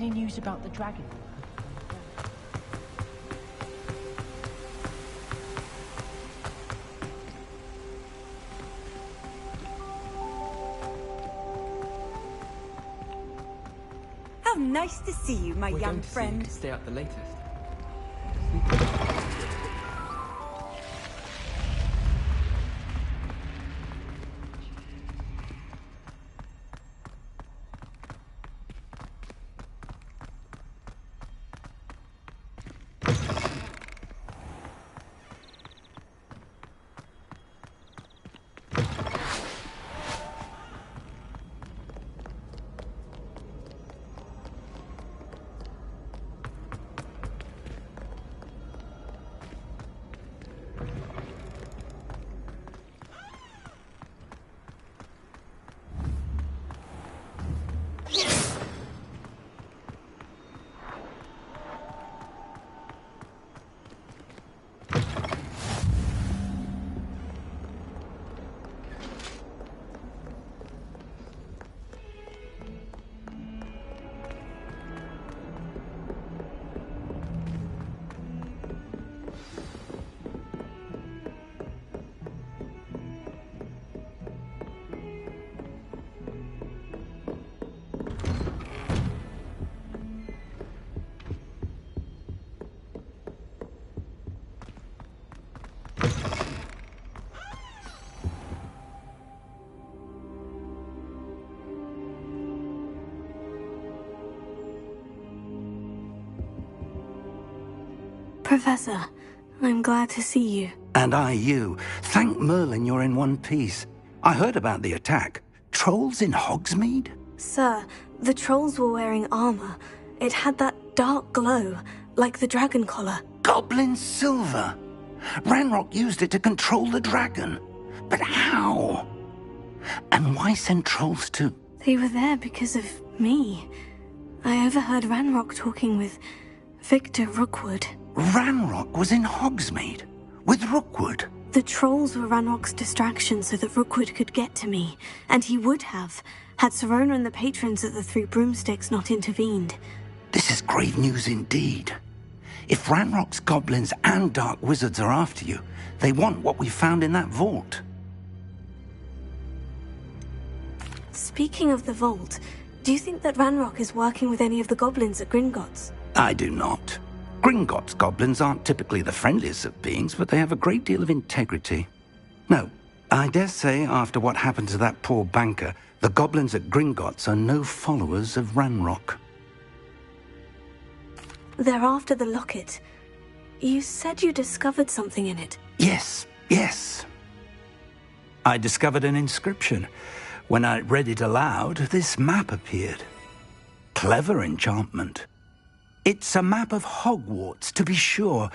Any news about the dragon? How nice to see you, my young friend. You can stay up the latest. Professor, I'm glad to see you. And I you. Thank Merlin you're in one piece. I heard about the attack. Trolls in Hogsmeade? Sir, the trolls were wearing armor. It had that dark glow, like the dragon collar. Goblin silver! Ranrock used it to control the dragon. But how? And why send trolls to... They were there because of me. I overheard Ranrock talking with Victor Rookwood. Ranrock was in Hogsmeade? With Rookwood? The trolls were Ranrock's distraction so that Rookwood could get to me. And he would have, had Sirona and the patrons at the Three Broomsticks not intervened. This is grave news indeed. If Ranrock's goblins and dark wizards are after you, they want what we found in that vault. Speaking of the vault, do you think that Ranrock is working with any of the goblins at Gringotts? I do not. Gringotts goblins aren't typically the friendliest of beings, but they have a great deal of integrity. No, I dare say after what happened to that poor banker, the goblins at Gringotts are no followers of Ranrock. They're after the locket. You said you discovered something in it. Yes. I discovered an inscription. When I read it aloud, this map appeared. Clever enchantment. It's a map of Hogwarts, to be sure,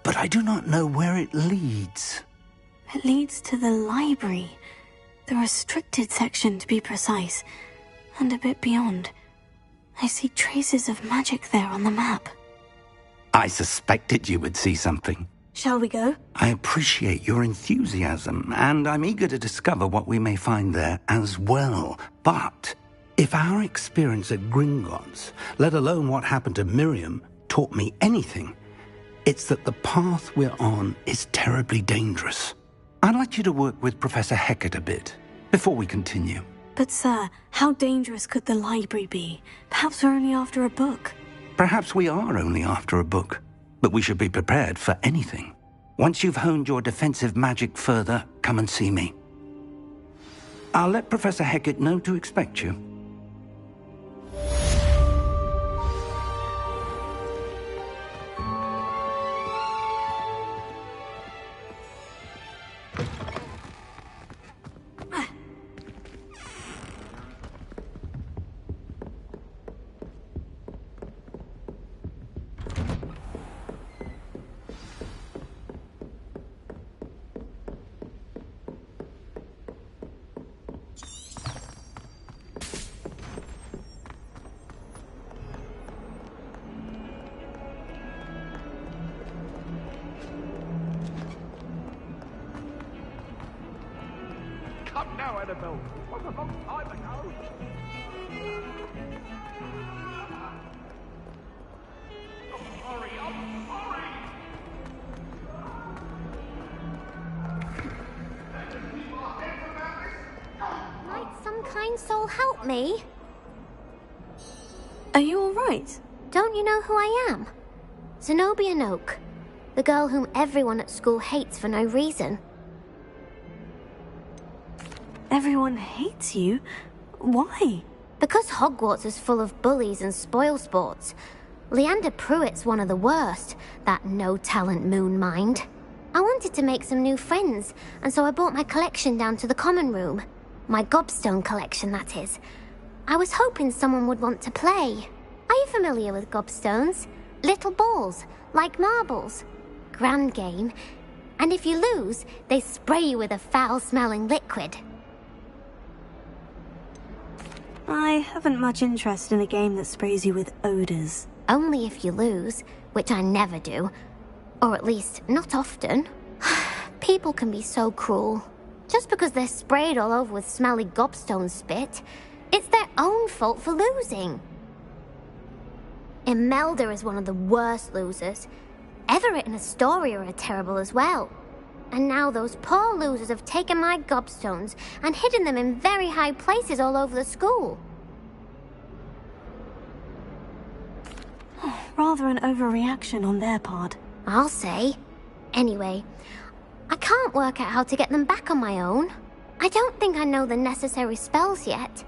but I do not know where it leads. It leads to the library. The restricted section, to be precise, and a bit beyond. I see traces of magic there on the map. I suspected you would see something. Shall we go? I appreciate your enthusiasm, and I'm eager to discover what we may find there as well. But if our experience at Gringotts, let alone what happened to Miriam, taught me anything, it's that the path we're on is terribly dangerous. I'd like you to work with Professor Hecat a bit before we continue. But sir, how dangerous could the library be? Perhaps we're only after a book. Perhaps we are only after a book, but we should be prepared for anything. Once you've honed your defensive magic further, come and see me. I'll let Professor Hecat know to expect you. Come now, Annabelle. It was a long time ago. soul help me? Are you alright? Don't you know who I am? Zenobia Noak, the girl whom everyone at school hates for no reason. Everyone hates you? Why? Because Hogwarts is full of bullies and spoilsports. Leander Pruitt's one of the worst, that no-talent moon mind. I wanted to make some new friends, and so I brought my collection down to the common room. My gobstone collection, that is. I was hoping someone would want to play. Are you familiar with gobstones? Little balls, like marbles. Grand game. And if you lose, they spray you with a foul-smelling liquid. I haven't much interest in a game that sprays you with odors. Only if you lose, which I never do. Or at least, not often. People can be so cruel. Just because they're sprayed all over with smelly gobstone spit, it's their own fault for losing. Imelda is one of the worst losers. Everett and Astoria are terrible as well. And now those poor losers have taken my gobstones and hidden them in very high places all over the school. Rather an overreaction on their part. I'll say. Anyway, I can't work out how to get them back on my own. I don't think I know the necessary spells yet.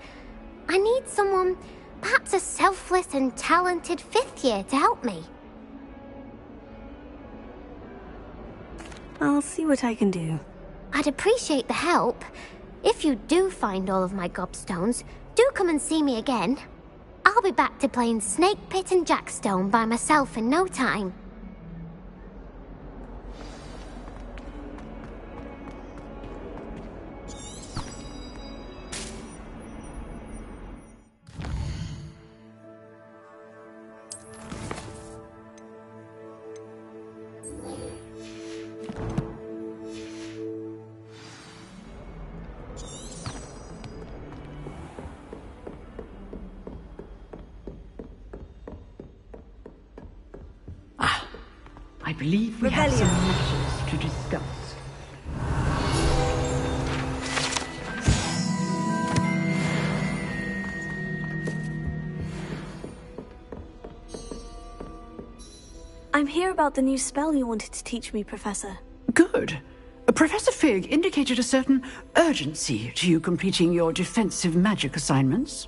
I need someone, perhaps a selfless and talented 5th year to help me. I'll see what I can do. I'd appreciate the help. If you do find all of my gobstones, do come and see me again. I'll be back to playing Snake Pit and Jackstone by myself in no time. I believe we have some matters to discuss. I'm here about the new spell you wanted to teach me, Professor. Good. Professor Fig indicated a certain urgency to you completing your defensive magic assignments.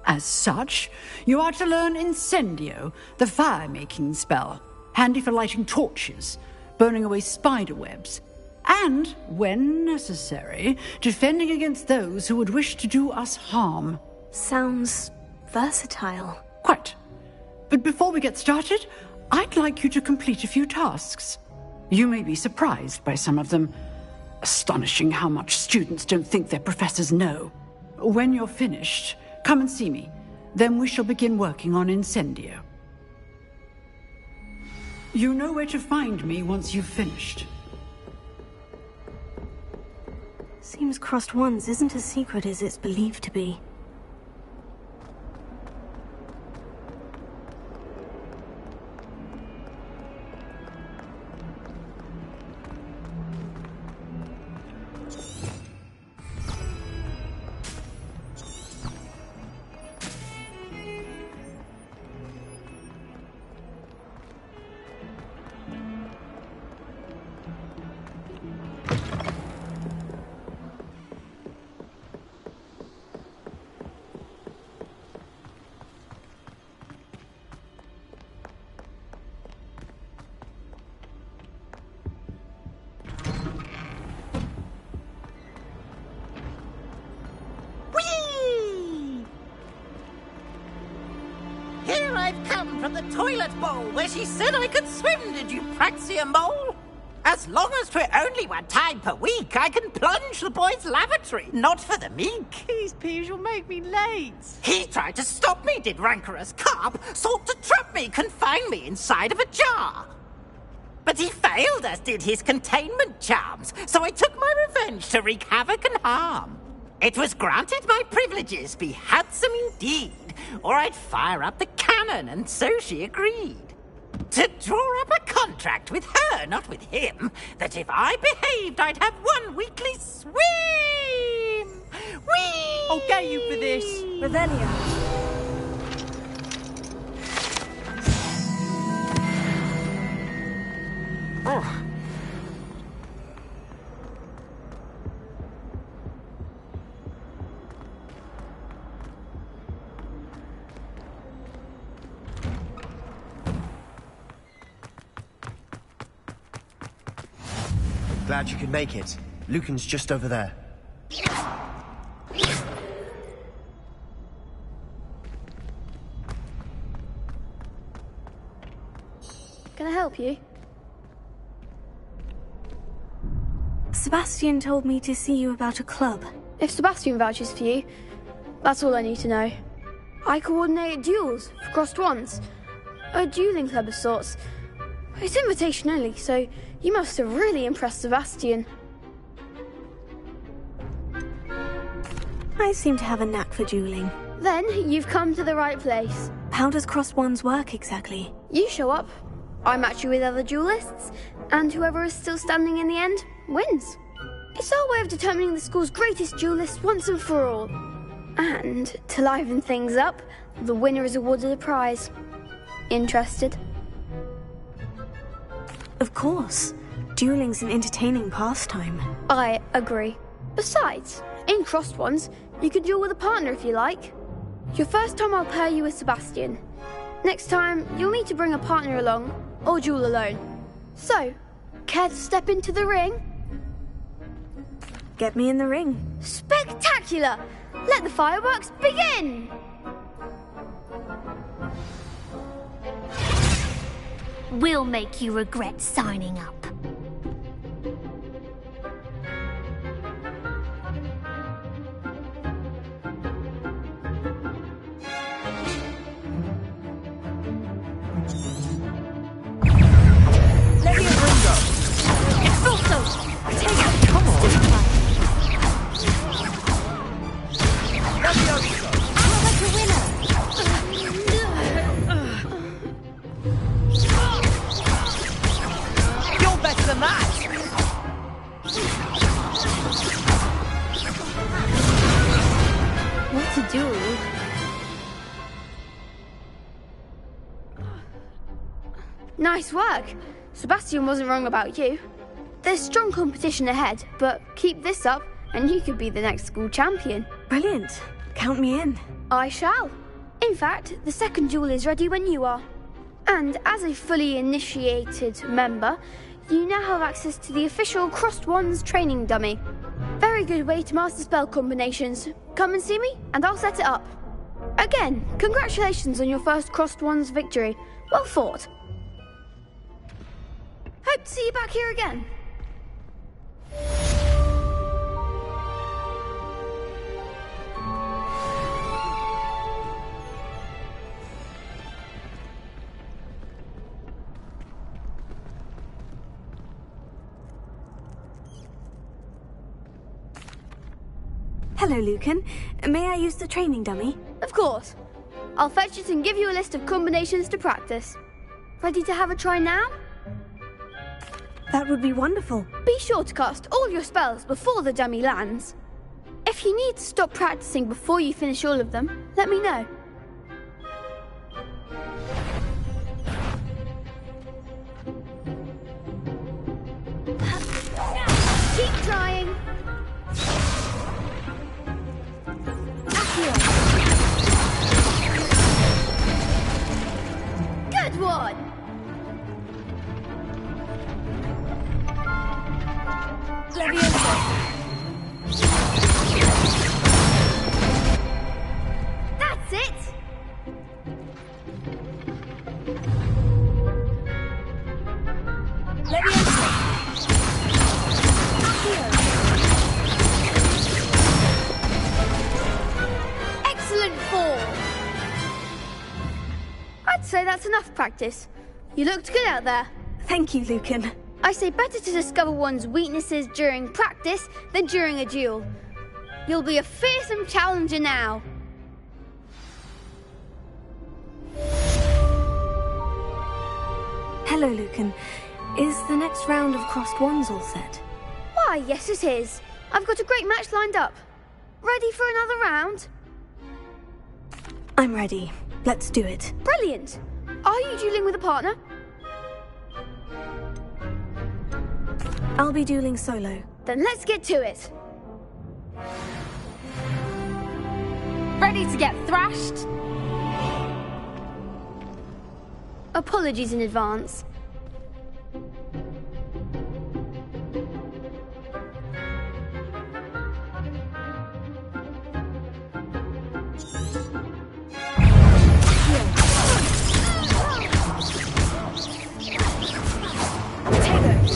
As such, you are to learn Incendio, the fire-making spell, handy for lighting torches, burning away spider webs, and, when necessary, defending against those who would wish to do us harm. Sounds versatile. Quite. But before we get started, I'd like you to complete a few tasks. You may be surprised by some of them. Astonishing how much students don't think their professors know. When you're finished, come and see me. Then we shall begin working on Incendio. You know where to find me once you've finished. Seems Crossed Wands isn't as secret as it's believed to be. Here I've come from the toilet bowl where she said I could swim, did you Praxia Mole? As long as 'twere only one time per week, I can plunge the boy's lavatory, not for the meek. These peeves will make me late. He tried to stop me, did rancorous carp, sought to trap me, confine me inside of a jar. But he failed, as did his containment charms, so I took my revenge to wreak havoc and harm. It was granted my privileges be handsome indeed, or I'd fire up the cannon, and so she agreed. To draw up a contract with her, not with him, that if I behaved, I'd have one weekly swim. Whee! I'll get you for this. Revelio. Glad you could make it. Lucan's just over there. Can I help you? Sebastian told me to see you about a club. If Sebastian vouches for you, that's all I need to know. I coordinate duels for crossed wands. A dueling club of sorts. It's invitation only, so you must have really impressed Sebastian. I seem to have a knack for dueling. Then you've come to the right place. How does crossed wands work exactly? You show up, I match you with other duelists, and whoever is still standing in the end wins. It's our way of determining the school's greatest duelist once and for all. And to liven things up, the winner is awarded a prize. Interested? Of course. Dueling's an entertaining pastime. I agree. Besides, in crossed ones, you can duel with a partner if you like. Your first time I'll pair you with Sebastian. Next time, you'll need to bring a partner along, or duel alone. So, care to step into the ring? Get me in the ring. Spectacular! Let the fireworks begin! We'll make you regret signing up. Nice work. Sebastian wasn't wrong about you. There's strong competition ahead, but keep this up and you could be the next school champion. Brilliant. Count me in. I shall. In fact, the second duel is ready when you are. And as a fully initiated member, you now have access to the official Crossed Wands training dummy. Very good way to master spell combinations. Come and see me and I'll set it up. Again, congratulations on your first Crossed Wands victory. Well fought. Hope to see you back here again. Hello, Lucan. May I use the training dummy? Of course. I'll fetch it and give you a list of combinations to practice. Ready to have a try now? That would be wonderful. Be sure to cast all your spells before the dummy lands. If you need to stop practicing before you finish all of them, let me know. Keep trying. Good one. That's it! Excellent form! I'd say that's enough practice. You looked good out there. Thank you, Lucan. I say better to discover one's weaknesses during practice than during a duel. You'll be a fearsome challenger now. Hello, Lucan. Is the next round of Crossed Wands all set? Why, yes it is. I've got a great match lined up. Ready for another round? I'm ready. Let's do it. Brilliant! Are you dueling with a partner? I'll be dueling solo. Then let's get to it. Ready to get thrashed? Apologies in advance.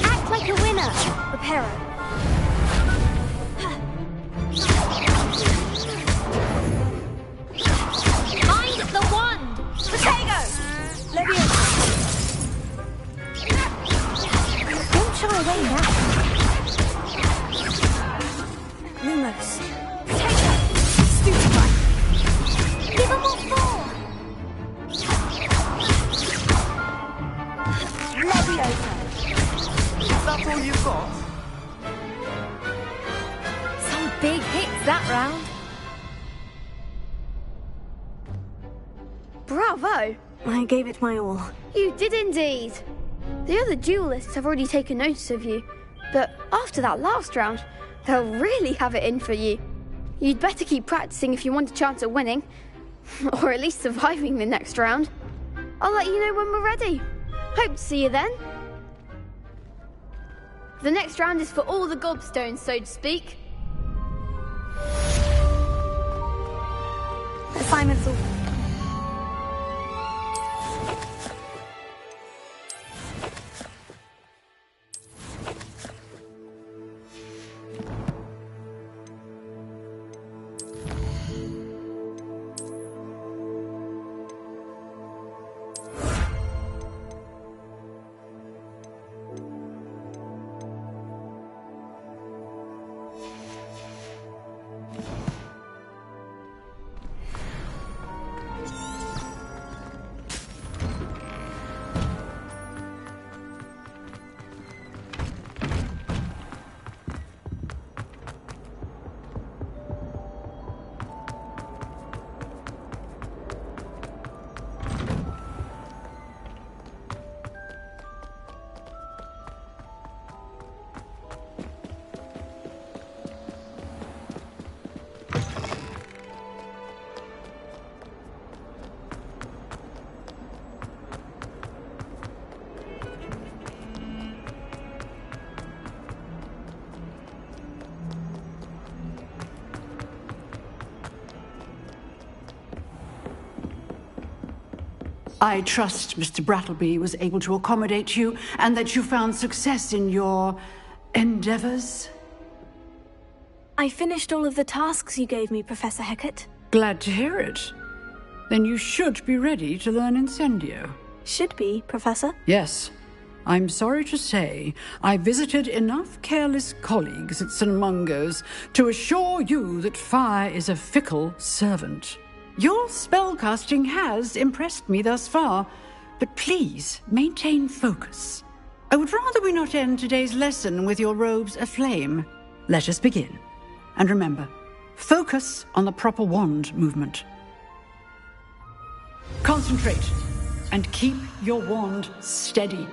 Act like a winner! Reparo. Mind the wand! Protego! Don't shy away now. Lumos. Give them what for! That's all you've got? Some big hits that round. Bravo! I gave it my all. You did indeed. The other duelists have already taken notice of you, but after that last round, they'll really have it in for you. You'd better keep practicing if you want a chance at winning, or at least surviving the next round. I'll let you know when we're ready. Hope to see you then. The next round is for all the gobstones, so to speak. Assignments all. I trust Mr. Brattleby was able to accommodate you and that you found success in your endeavors. I finished all of the tasks you gave me, Professor Hecat. Glad to hear it. Then you should be ready to learn Incendio. Should be, Professor. Yes. I'm sorry to say I visited enough careless colleagues at St. Mungo's to assure you that fire is a fickle servant. Your spellcasting has impressed me thus far, but please maintain focus. I would rather we not end today's lesson with your robes aflame. Let us begin. And remember, focus on the proper wand movement. Concentrate and keep your wand steady.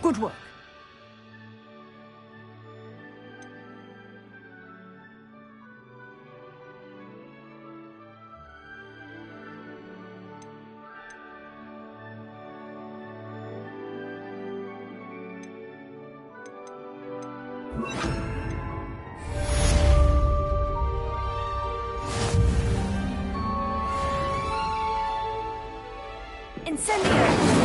Good work. Incendio!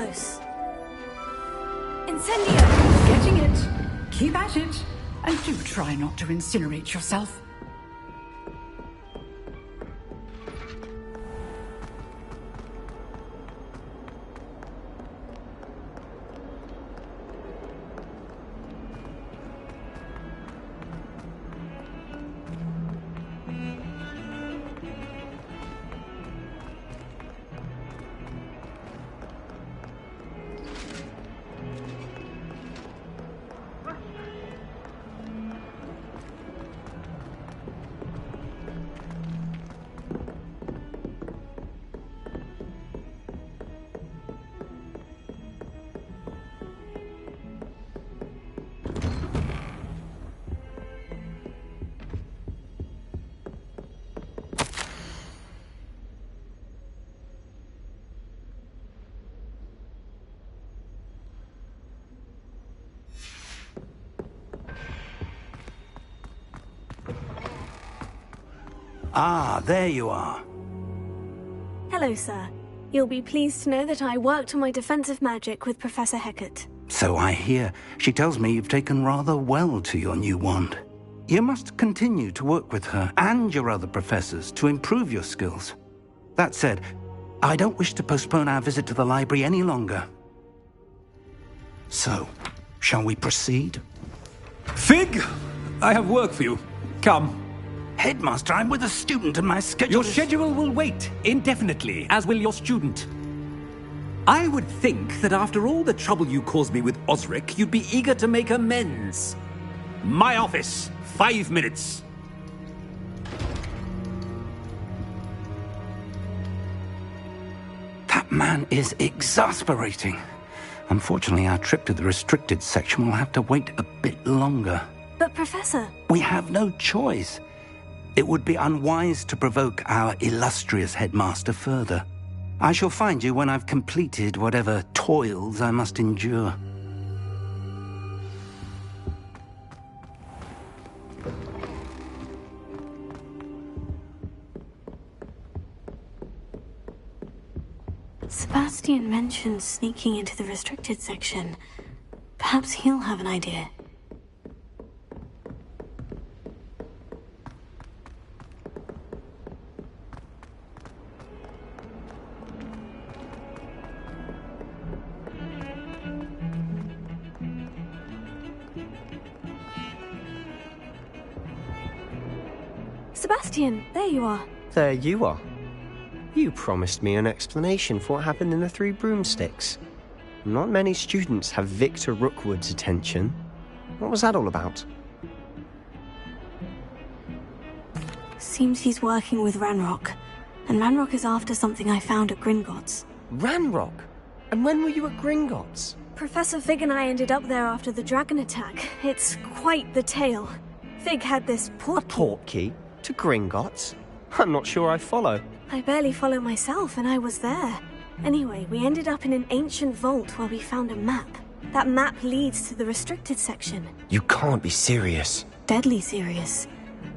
close. Incendio! Getting it. Keep at it. And do try not to incinerate yourself. Ah, there you are. Hello, sir. You'll be pleased to know that I worked on my defensive magic with Professor Hecat. So I hear. She tells me you've taken rather well to your new wand. You must continue to work with her and your other professors to improve your skills. That said, I don't wish to postpone our visit to the library any longer. So, shall we proceed? Fig! I have work for you. Come. Headmaster, I'm with a student and my schedule Your schedule will wait indefinitely, as will your student. I would think that after all the trouble you caused me with Osric, you'd be eager to make amends. My office, 5 minutes. That man is exasperating. Unfortunately, our trip to the restricted section will have to wait a bit longer. But, Professor... We have no choice. It would be unwise to provoke our illustrious headmaster further. I shall find you when I've completed whatever toils I must endure. Sebastian mentioned sneaking into the restricted section. Perhaps he'll have an idea. Sebastian, there you are. There you are. You promised me an explanation for what happened in the Three Broomsticks. Not many students have Victor Rookwood's attention. What was that all about? Seems he's working with Ranrock. And Ranrock is after something I found at Gringotts. Ranrock? And when were you at Gringotts? Professor Fig and I ended up there after the dragon attack. It's quite the tale. Fig had this portkey. A portkey? To Gringotts? I'm not sure I follow. I barely follow myself, and I was there. Anyway, we ended up in an ancient vault where we found a map. That map leads to the restricted section. You can't be serious. Deadly serious.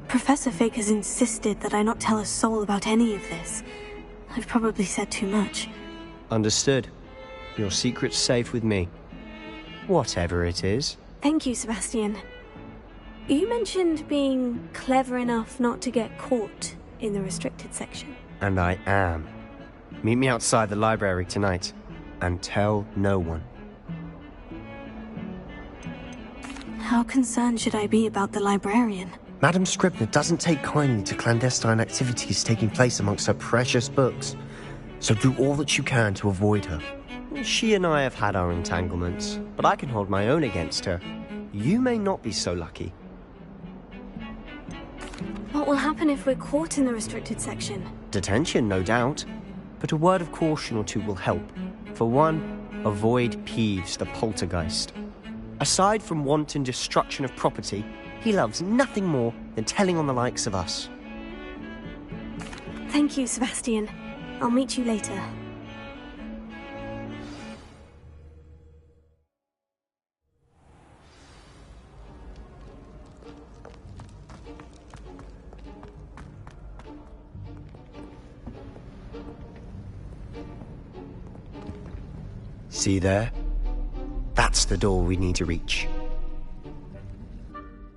Professor Fig has insisted that I not tell a soul about any of this. I've probably said too much. Understood. Your secret's safe with me. Whatever it is. Thank you, Sebastian. You mentioned being clever enough not to get caught in the restricted section. And I am. Meet me outside the library tonight, and tell no one. How concerned should I be about the librarian? Madam Scribner doesn't take kindly to clandestine activities taking place amongst her precious books, so do all that you can to avoid her. She and I have had our entanglements, but I can hold my own against her. You may not be so lucky. What will happen if we're caught in the restricted section? Detention, no doubt. But a word of caution or two will help. For one, avoid Peeves, the poltergeist. Aside from wanton destruction of property, he loves nothing more than telling on the likes of us. Thank you, Sebastian. I'll meet you later. See there? That's the door we need to reach.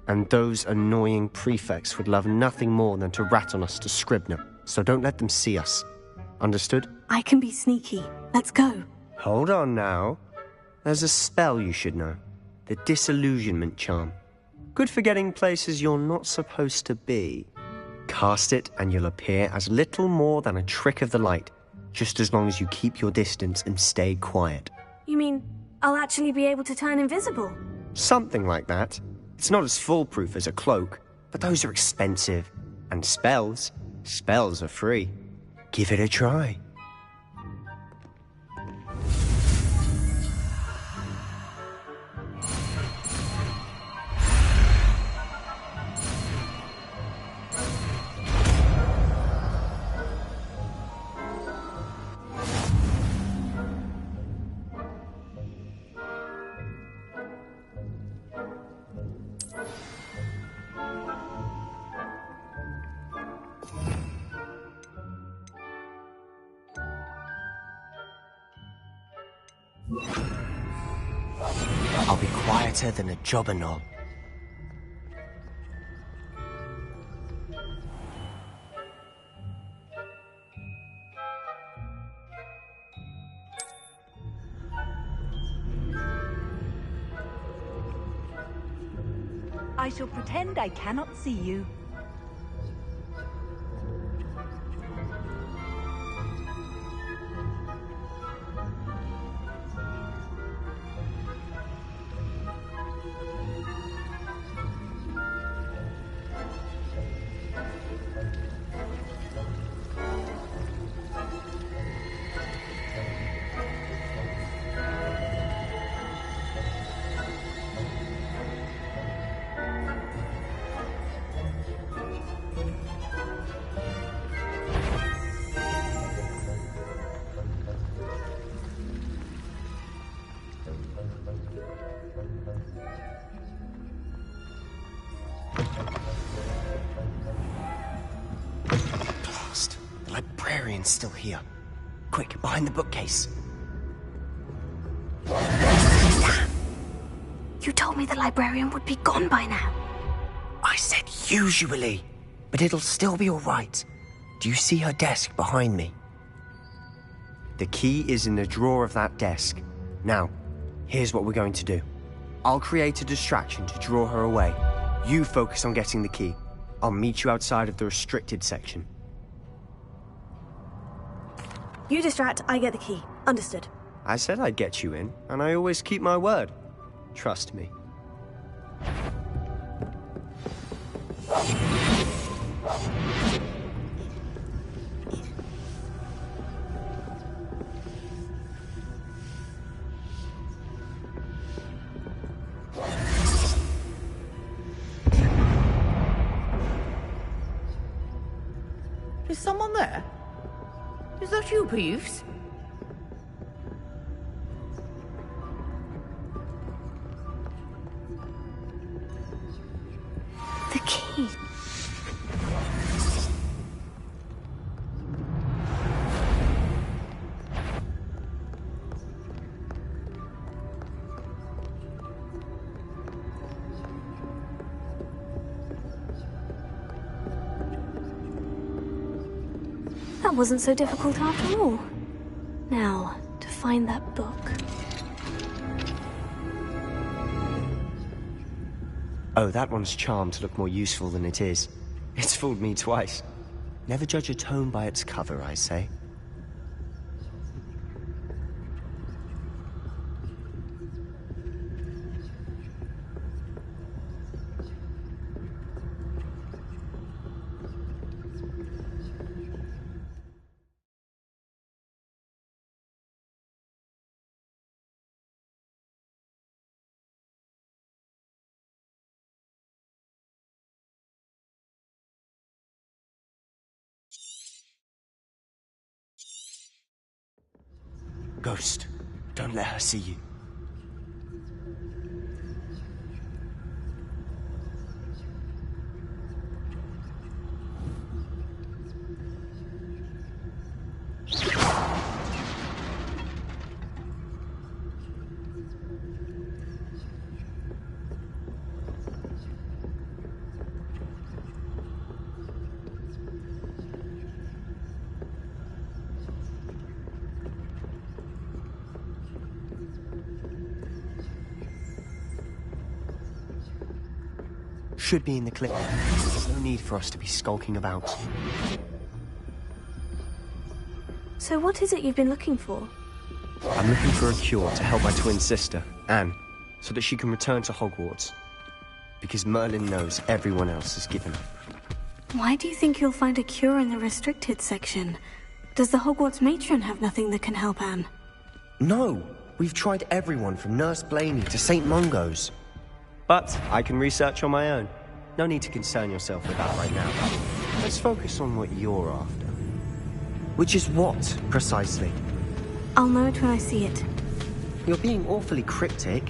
And those annoying prefects would love nothing more than to rat on us to Scribner, so don't let them see us. Understood? I can be sneaky. Let's go. Hold on now. There's a spell you should know. The Disillusionment Charm. Good for getting places you're not supposed to be. Cast it and you'll appear as little more than a trick of the light, just as long as you keep your distance and stay quiet. You mean I'll actually be able to turn invisible? Something like that. It's not as foolproof as a cloak, but those are expensive. And spells are free. Give it a try. I'll be quieter than a jobberknoll. I shall pretend I cannot see you. Librarian's still here. Quick, behind the bookcase. You told me the librarian would be gone by now. I said usually, but it'll still be all right. Do you see her desk behind me? The key is in the drawer of that desk. Now, here's what we're going to do. I'll create a distraction to draw her away. You focus on getting the key. I'll meet you outside of the restricted section. You distract, I get the key. Understood. I said I'd get you in, and I always keep my word. Trust me. Is someone there? Is that you, Peeves? The key. That wasn't so difficult after all. Now, to find that book. Oh, that one's charmed to look more useful than it is. It's fooled me twice. Never judge a tome by its cover, I say. Ghost, don't let her see you. should be in the clinic. There's no need for us to be skulking about. So what is it you've been looking for? I'm looking for a cure to help my twin sister, Anne, so that she can return to Hogwarts. Because Merlin knows everyone else has given up. Why do you think you'll find a cure in the restricted section? Does the Hogwarts matron have nothing that can help Anne? No! We've tried everyone from Nurse Blaney to St. Mungo's. But I can research on my own. No need to concern yourself with that right now. Let's focus on what you're after. Which is what, precisely? I'll know it when I see it. You're being awfully cryptic.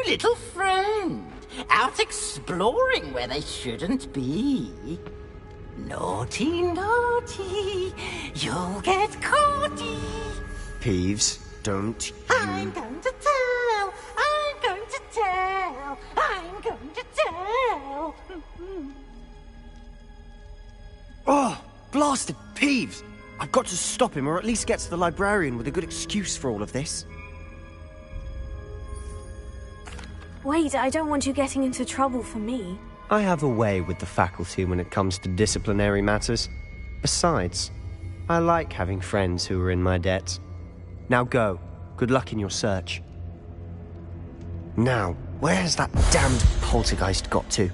Little friend, out exploring where they shouldn't be. Naughty, naughty, you'll get caughty. Peeves, don't you... I'm going to tell, I'm going to tell, I'm going to tell. Oh, blasted Peeves! I've got to stop him, or at least get to the librarian with a good excuse for all of this. Wait, I don't want you getting into trouble for me. I have a way with the faculty when it comes to disciplinary matters. Besides, I like having friends who are in my debt. Now go. Good luck in your search. Now, where has that damned poltergeist got to?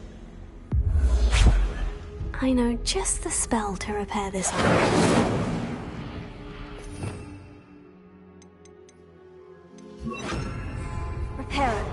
I know just the spell to repair this armor. Repair it.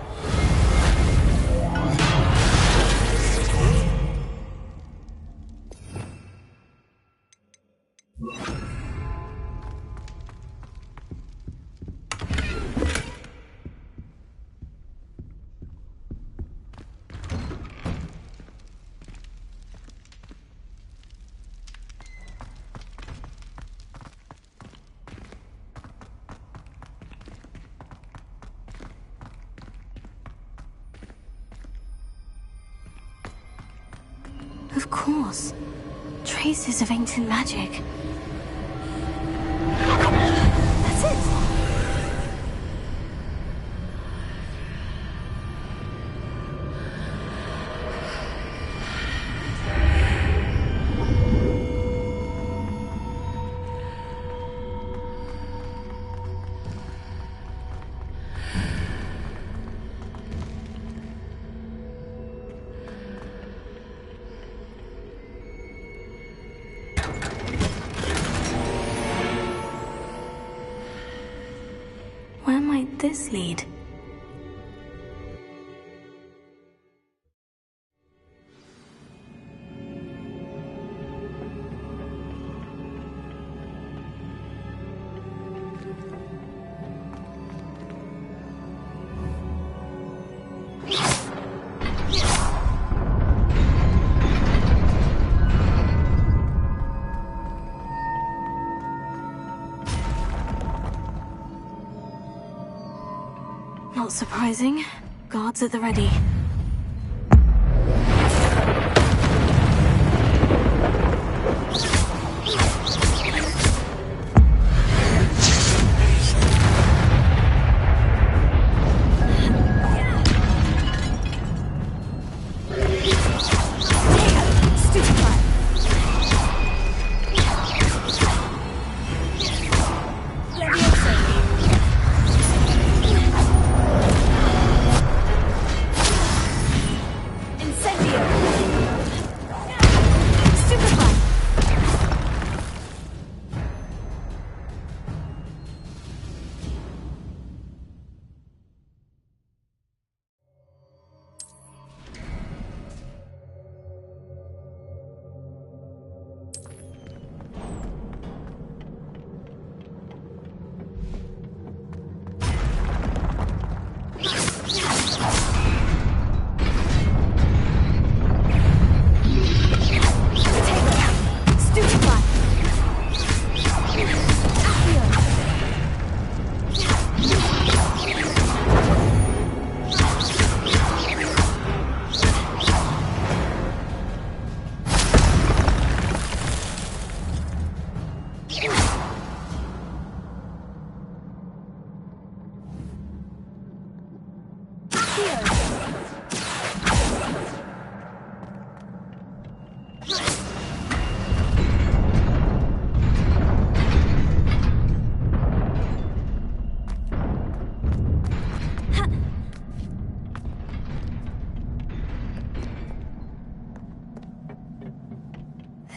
Of course. Traces of ancient magic. That's it! Where might this lead? Not surprising. Guards at the ready.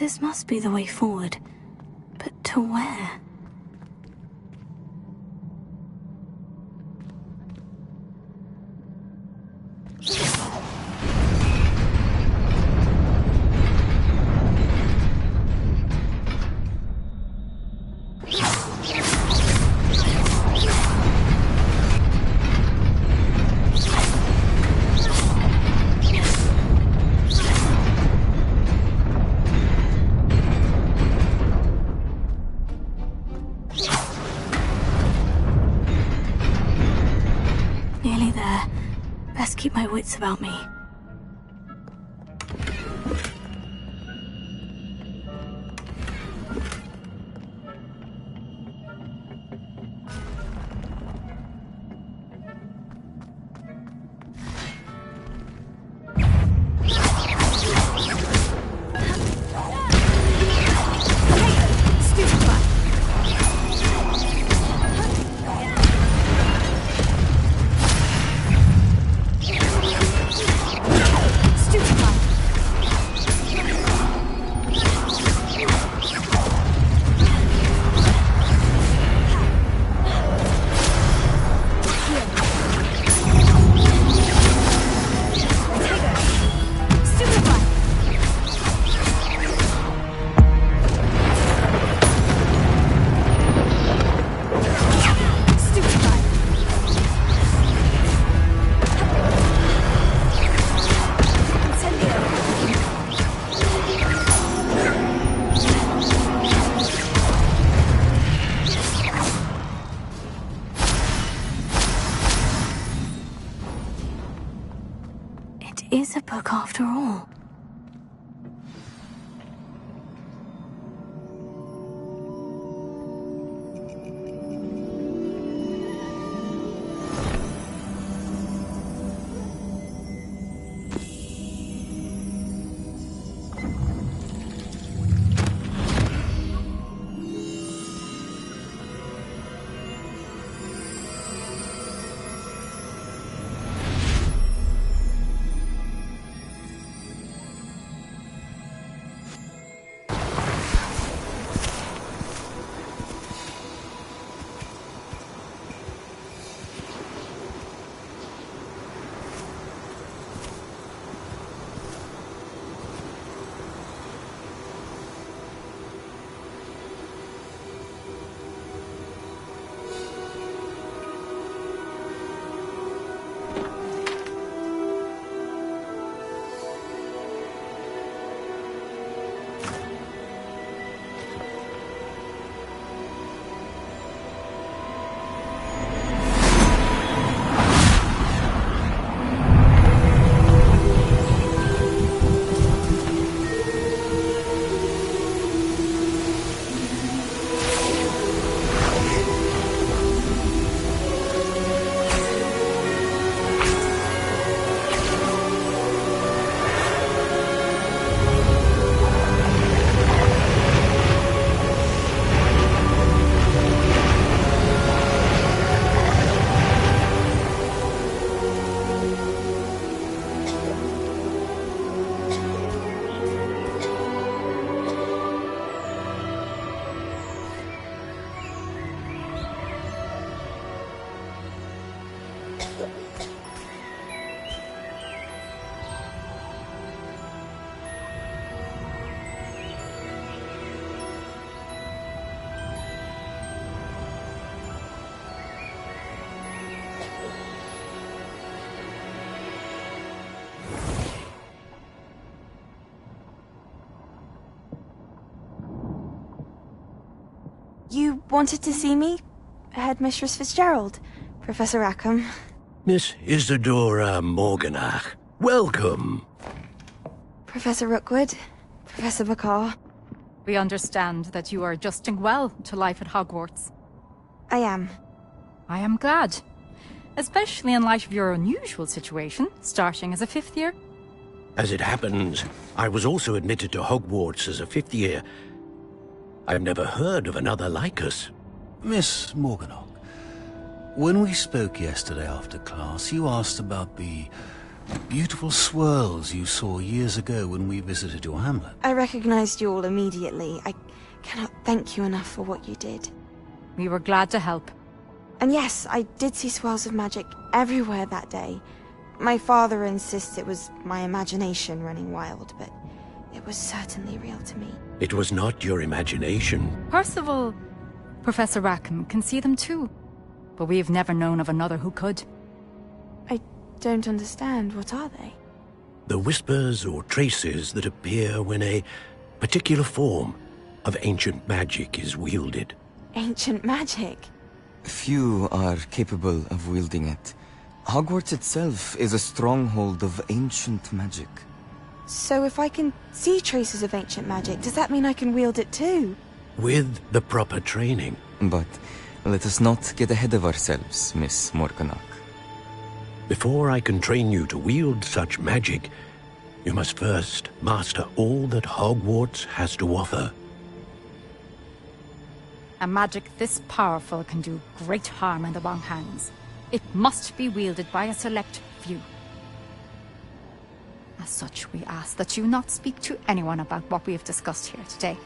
This must be the way forward. But to where? Nearly there. Best keep my wits about me. Is a book after all. You wanted to see me? Headmistress Fitzgerald, Professor Rackham. Miss Isadora Morganach, welcome. Professor Rookwood, Professor Bakar. We understand that you are adjusting well to life at Hogwarts. I am. I am glad. Especially in light of your unusual situation, starting as a 5th year. As it happens, I was also admitted to Hogwarts as a 5th year. I've never heard of another like us. Miss Morganach, when we spoke yesterday after class, you asked about the Beautiful swirls you saw years ago when we visited your hamlet. I recognized you all immediately. I cannot thank you enough for what you did. We were glad to help. And yes, I did see swirls of magic everywhere that day. My father insists it was my imagination running wild, but it was certainly real to me. It was not your imagination. Percival, Professor Rackham can see them too. But we've never known of another who could. I don't understand. What are they? The whispers or traces that appear when a particular form of ancient magic is wielded. Ancient magic? Few are capable of wielding it. Hogwarts itself is a stronghold of ancient magic. So if I can see traces of ancient magic, does that mean I can wield it too? With the proper training. But let us not get ahead of ourselves, Miss Morganach. Before I can train you to wield such magic, you must first master all that Hogwarts has to offer. A magic this powerful can do great harm in the wrong hands. It must be wielded by a select few. As such, we ask that you not speak to anyone about what we have discussed here today.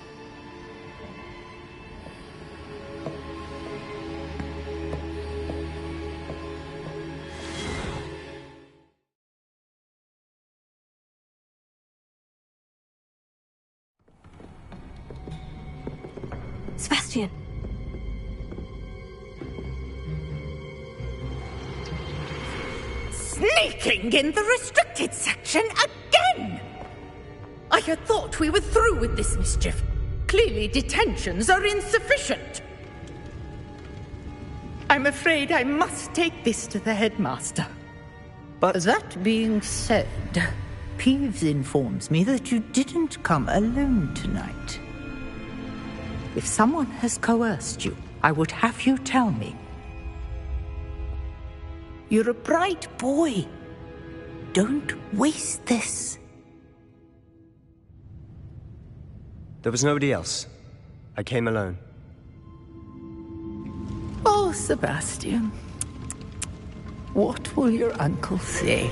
Sebastian! Sneaking in the restricted section again! I had thought we were through with this mischief. Clearly detentions are insufficient. I'm afraid I must take this to the headmaster. But that being said, Peeves informs me that you didn't come alone tonight. If someone has coerced you, I would have you tell me. You're a bright boy. Don't waste this. There was nobody else. I came alone. Oh, Sebastian. What will your uncle say?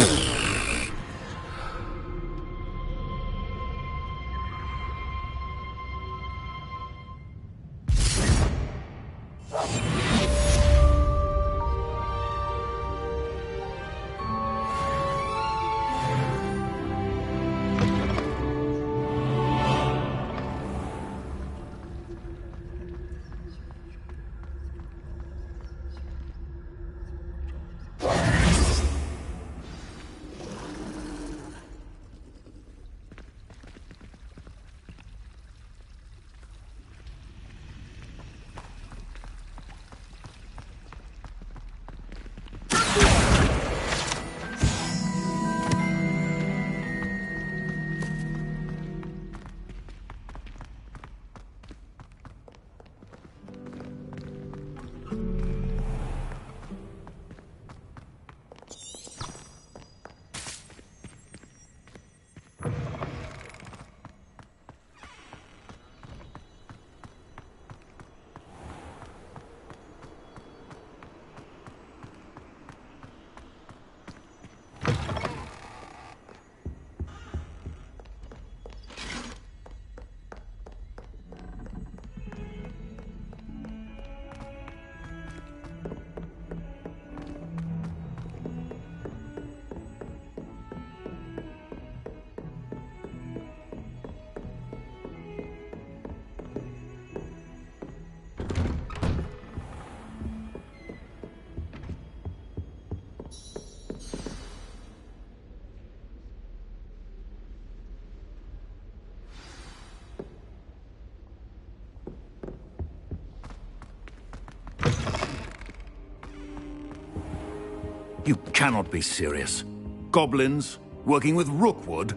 You cannot be serious. Goblins working with Rookwood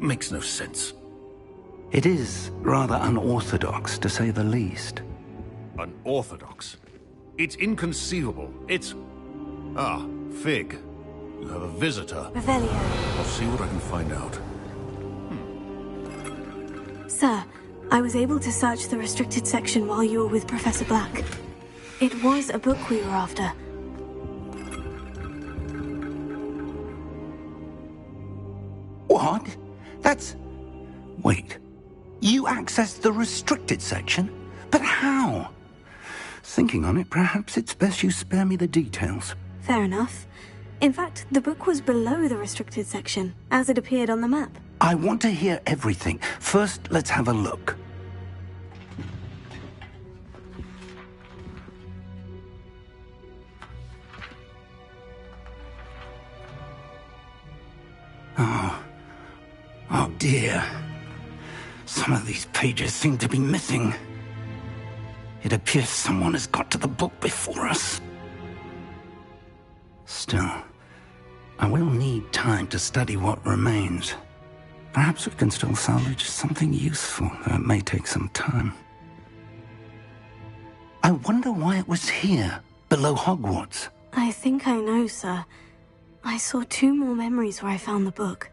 makes no sense. It is rather unorthodox, to say the least. Unorthodox? It's inconceivable. It's... Ah, Fig. You have a visitor. Revelio. I'll see what I can find out. Sir, I was able to search the restricted section while you were with Professor Black. It was a book we were after. What? That's... Wait. You accessed the restricted section? But how? Thinking on it, perhaps it's best you spare me the details. Fair enough. In fact, the book was below the restricted section, as it appeared on the map. I want to hear everything. First, let's have a look. Oh dear. Some of these pages seem to be missing. It appears someone has got to the book before us. Still, I will need time to study what remains. Perhaps we can still salvage something useful, though it may take some time. I wonder why it was here, below Hogwarts. I think I know, sir. I saw 2 more memories where I found the book.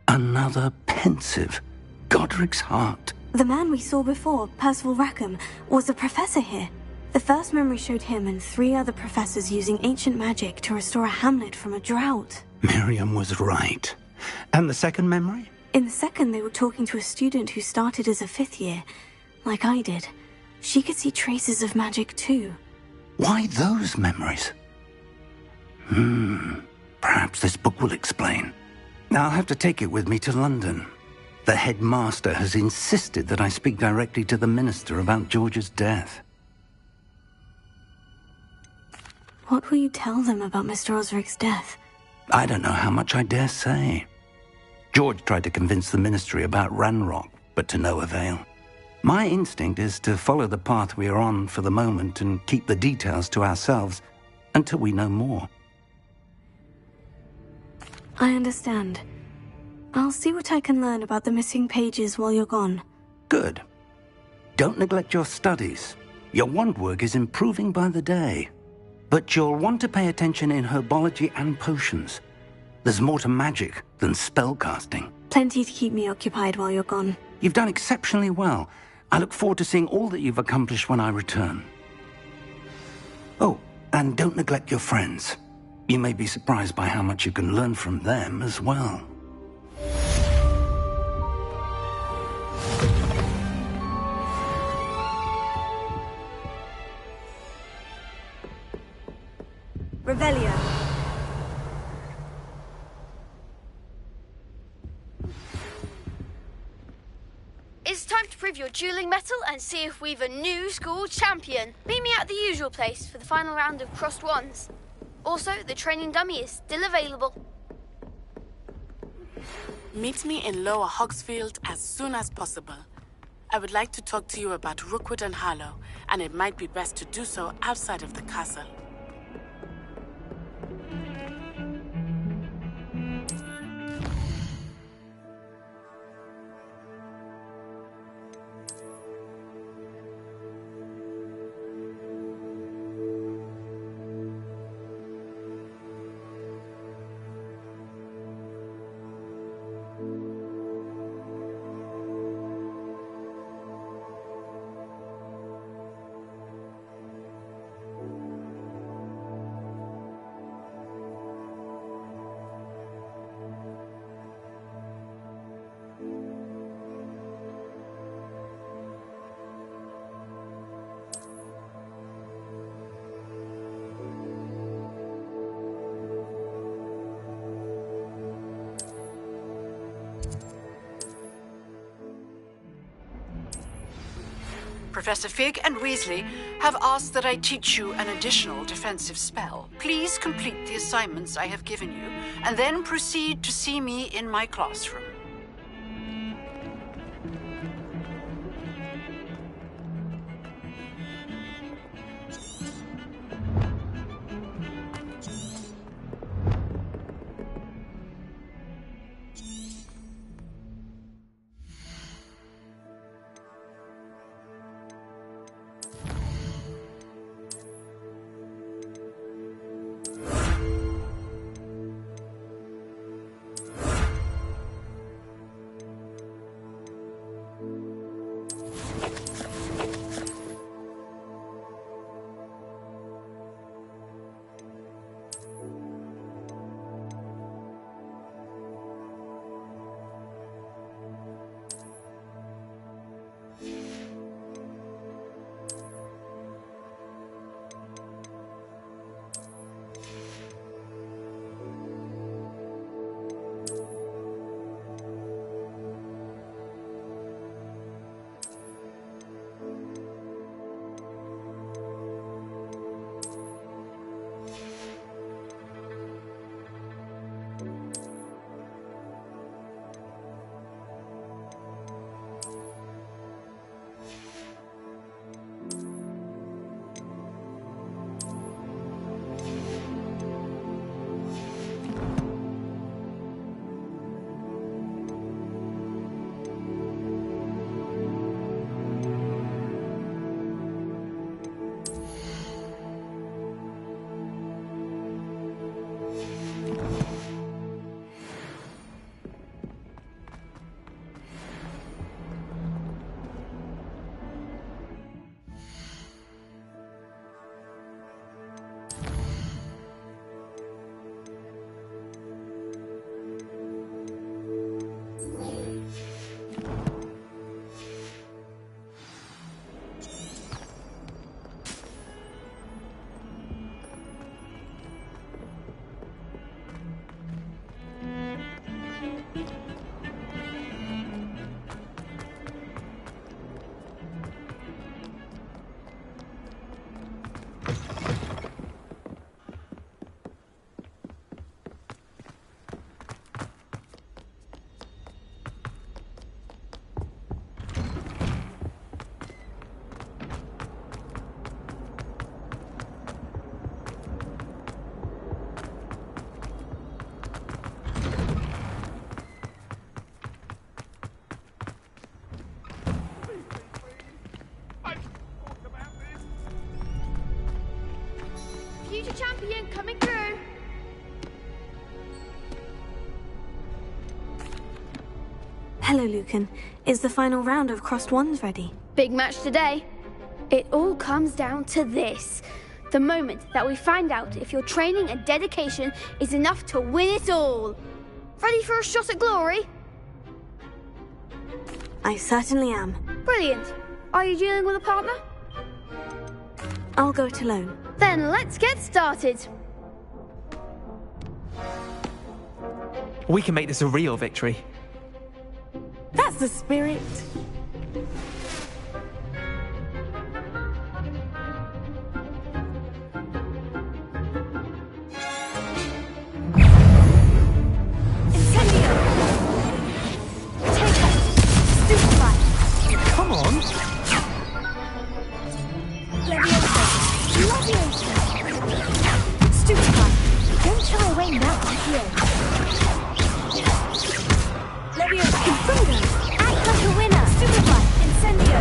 Another pensive. Godric's heart. The man we saw before, Percival Rackham, was a professor here. The first memory showed him and 3 other professors using ancient magic to restore a hamlet from a drought. Miriam was right. And the second memory? In the second, they were talking to a student who started as a 5th year, like I did. She could see traces of magic too. Why those memories? Perhaps this book will explain. I'll have to take it with me to London. The headmaster has insisted that I speak directly to the minister about George's death. What will you tell them about Mr. Osric's death? I don't know how much I dare say. George tried to convince the ministry about Ranrock, but to no avail. My instinct is to follow the path we are on for the moment and keep the details to ourselves until we know more. I understand. I'll see what I can learn about the missing pages while you're gone. Good. Don't neglect your studies. Your wand work is improving by the day. But you'll want to pay attention in herbology and potions. There's more to magic than spellcasting. Plenty to keep me occupied while you're gone. You've done exceptionally well. I look forward to seeing all that you've accomplished when I return. Oh, and don't neglect your friends. You may be surprised by how much you can learn from them as well. Revelio. It's time to prove your dueling mettle and see if we've a new school champion. Meet me at the usual place for the final round of crossed wands. Also, the training dummy is still available. Meet me in Lower Hogsfield as soon as possible. I would like to talk to you about Rookwood and Harlow, and it might be best to do so outside of the castle. Professor Fig and Weasley have asked that I teach you an additional defensive spell. Please complete the assignments I have given you, and then proceed to see me in my classroom. Hello, Lucan. Is the final round of Crossed Wands ready? Big match today. It all comes down to this. The moment that we find out if your training and dedication is enough to win it all. Ready for a shot at glory? I certainly am. Brilliant. Are you dealing with a partner? I'll go it alone. Then let's get started. We can make this a real victory. That's the spirit. Come on! Stupefy! Don't shy away now, here. Leviosa! Confringo! Act like a winner! Stupefy! Incendio!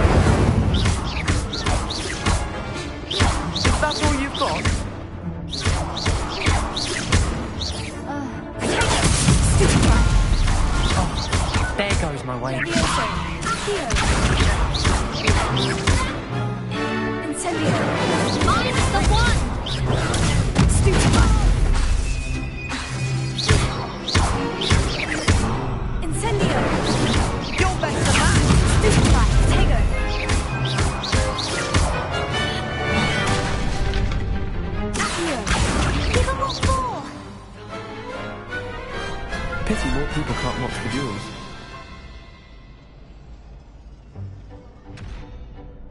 Is that all you've got? Stupefy! There goes my way. Leviosa! Accio! Incendio! Minus the one! Stupefy! Incendio! You're better than that. Stupefy! Tego! Accio! Give them what for! Pity more people can't watch the duels.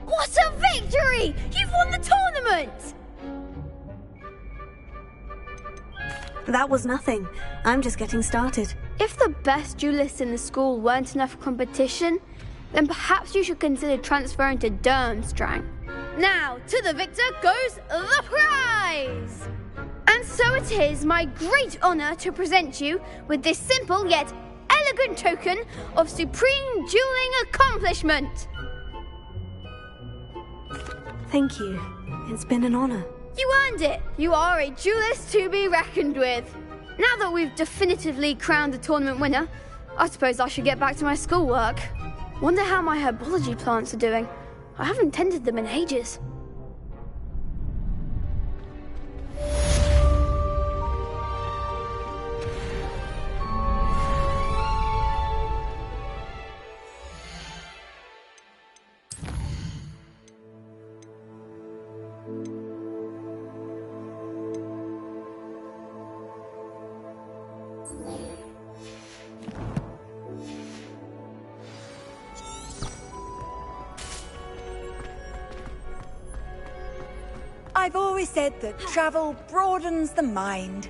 What a victory! You've won the tournament! That was nothing. I'm just getting started. If the best duelists in the school weren't enough competition, then perhaps you should consider transferring to Durmstrang. Now, to the victor goes the prize! And so it is my great honor to present you with this simple yet elegant token of supreme dueling accomplishment. Thank you. It's been an honor. You earned it! You are a duelist to be reckoned with. Now that we've definitively crowned the tournament winner, I suppose I should get back to my schoolwork. Wonder how my herbology plants are doing. I haven't tended them in ages. I've always said that travel broadens the mind.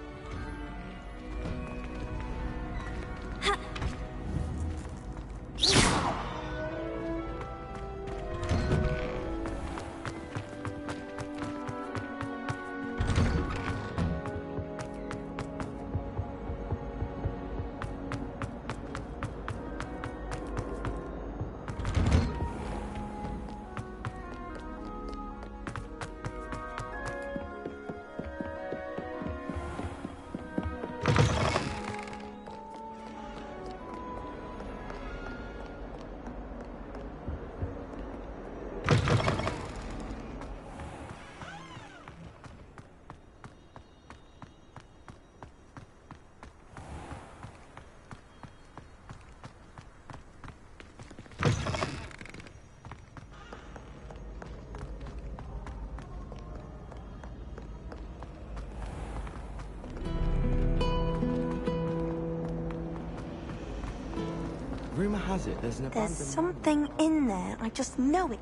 Rumor has it there's an There's abandoned... something in there. I just know it.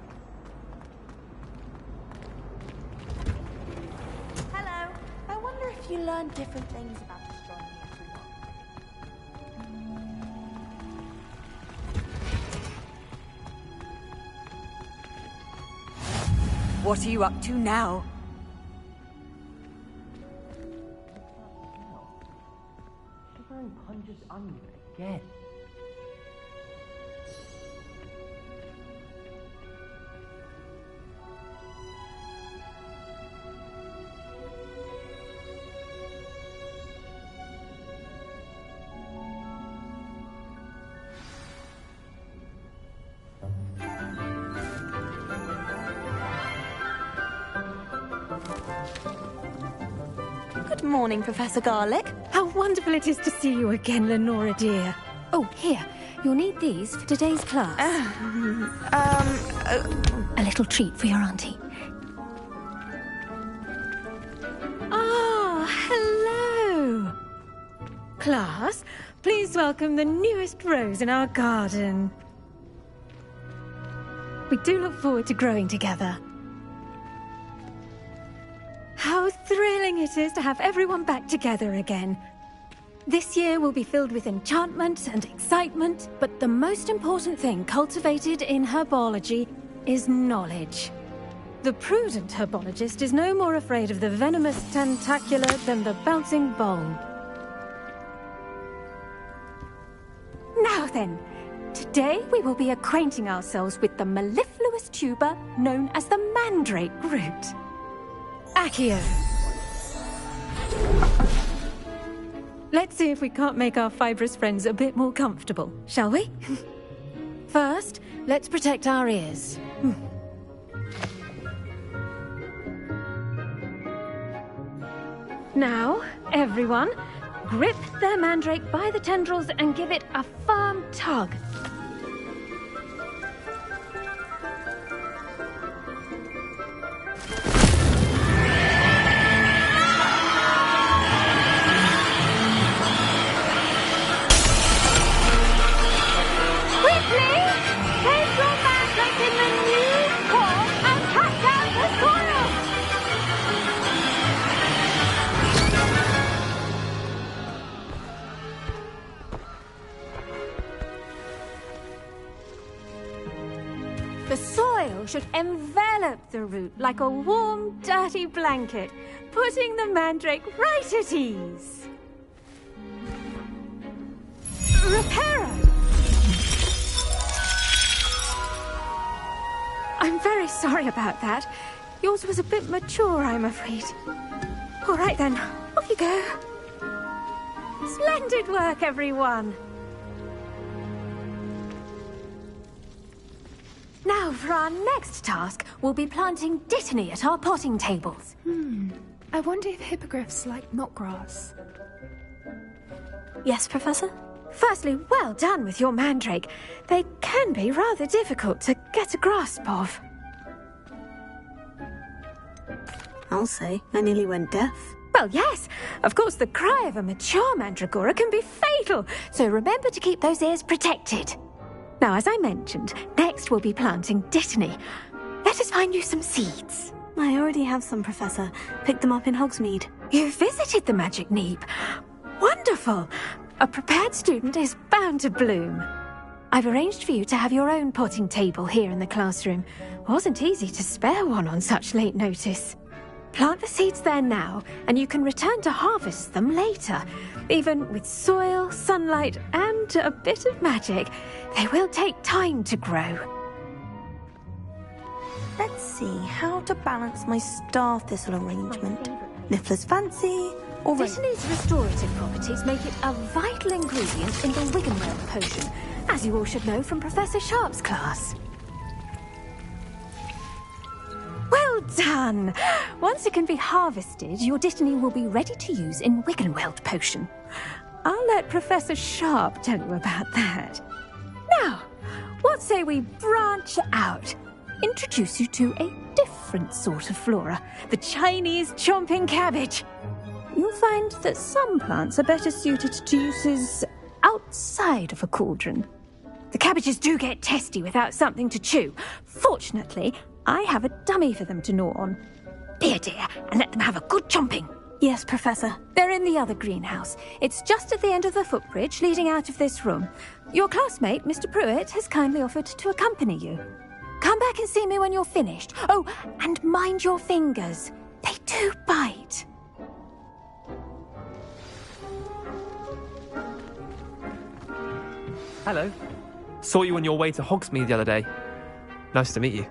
Hello. I wonder if you learn different things about astronomy every month. What are you up to now? Shivering punches onion again. morning, Professor Garlick. How wonderful it is to see you again, Lenora dear. Oh, here. You'll need these for today's class. A little treat for your auntie. Ah, hello. Class, please welcome the newest rose in our garden. We do look forward to growing together. How thrilling it is to have everyone back together again. This year will be filled with enchantment and excitement, but the most important thing cultivated in herbology is knowledge. The prudent herbologist is no more afraid of the venomous tentacula than the bouncing bulb. Now then, today we will be acquainting ourselves with the mellifluous tuber known as the mandrake root. Accio. Let's see if we can't make our fibrous friends a bit more comfortable, shall we? First, let's protect our ears. Now, everyone, grip their mandrake by the tendrils and give it a firm tug. The soil should envelop the root like a warm, dirty blanket, putting the mandrake right at ease. Reparo! I'm very sorry about that. Yours was a bit mature, I'm afraid. All right then, off you go. Splendid work, everyone. Now, for our next task, we'll be planting dittany at our potting tables. I wonder if hippogriffs like knotgrass. Yes, Professor? Firstly, well done with your mandrake. They can be rather difficult to get a grasp of. I'll say, I nearly went deaf. Well, yes. Of course, the cry of a mature mandragora can be fatal, so remember to keep those ears protected. Now, as I mentioned, next we'll be planting dittany. Let us find you some seeds. I already have some, Professor. Picked them up in Hogsmeade. You visited the Magic Neep. Wonderful! A prepared student is bound to bloom. I've arranged for you to have your own potting table here in the classroom. Wasn't easy to spare one on such late notice. Plant the seeds there now, and you can return to harvest them later. Even with soil, sunlight, and a bit of magic, they will take time to grow. Let's see how to balance my star thistle arrangement. Niffler's fancy, or Dittany's restorative properties make it a vital ingredient in the Wiggenweld potion, as you all should know from Professor Sharp's class. Well done! Once it can be harvested, your dittany will be ready to use in Wiggenweld potion. I'll let Professor Sharp tell you about that. Now, what say we branch out? Introduce you to a different sort of flora, the Chinese chomping cabbage. You'll find that some plants are better suited to uses outside of a cauldron. The cabbages do get testy without something to chew. Fortunately, I have a dummy for them to gnaw on. Here, dear, and let them have a good chomping. Yes, Professor. They're in the other greenhouse. It's just at the end of the footbridge leading out of this room. Your classmate, Mr. Pruitt, has kindly offered to accompany you. Come back and see me when you're finished. Oh, and mind your fingers. They do bite. Hello. Saw you on your way to Hogsmeade the other day. Nice to meet you.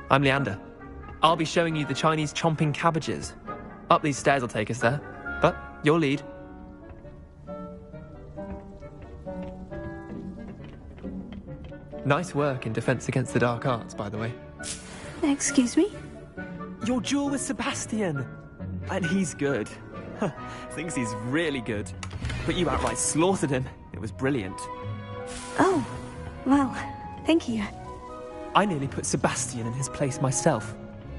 I'm Leander. I'll be showing you the Chinese chomping cabbages. Up these stairs will take us there, but your lead. Nice work in Defense Against the Dark Arts, by the way. Excuse me? Your duel with Sebastian. And he's good. Thinks he's really good. But you outright slaughtered him. It was brilliant. Oh, well, thank you. I nearly put Sebastian in his place myself.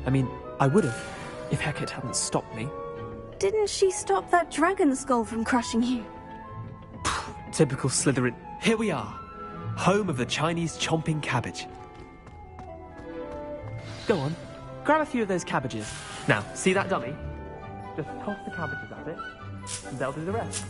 I mean, I would have, if Hecate hadn't stopped me. Didn't she stop that dragon skull from crushing you? Typical Slytherin. Here we are. Home of the Chinese chomping cabbage. Go on, grab a few of those cabbages. Now, see that dummy? Just toss the cabbages at it, and they'll do the rest.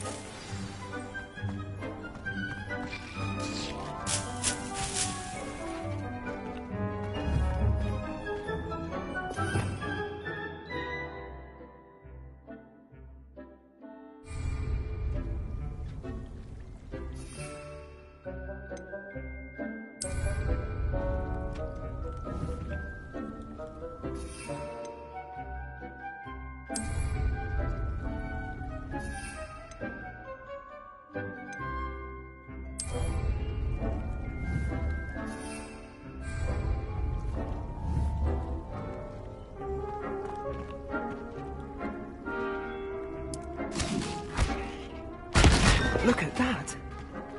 Look at that!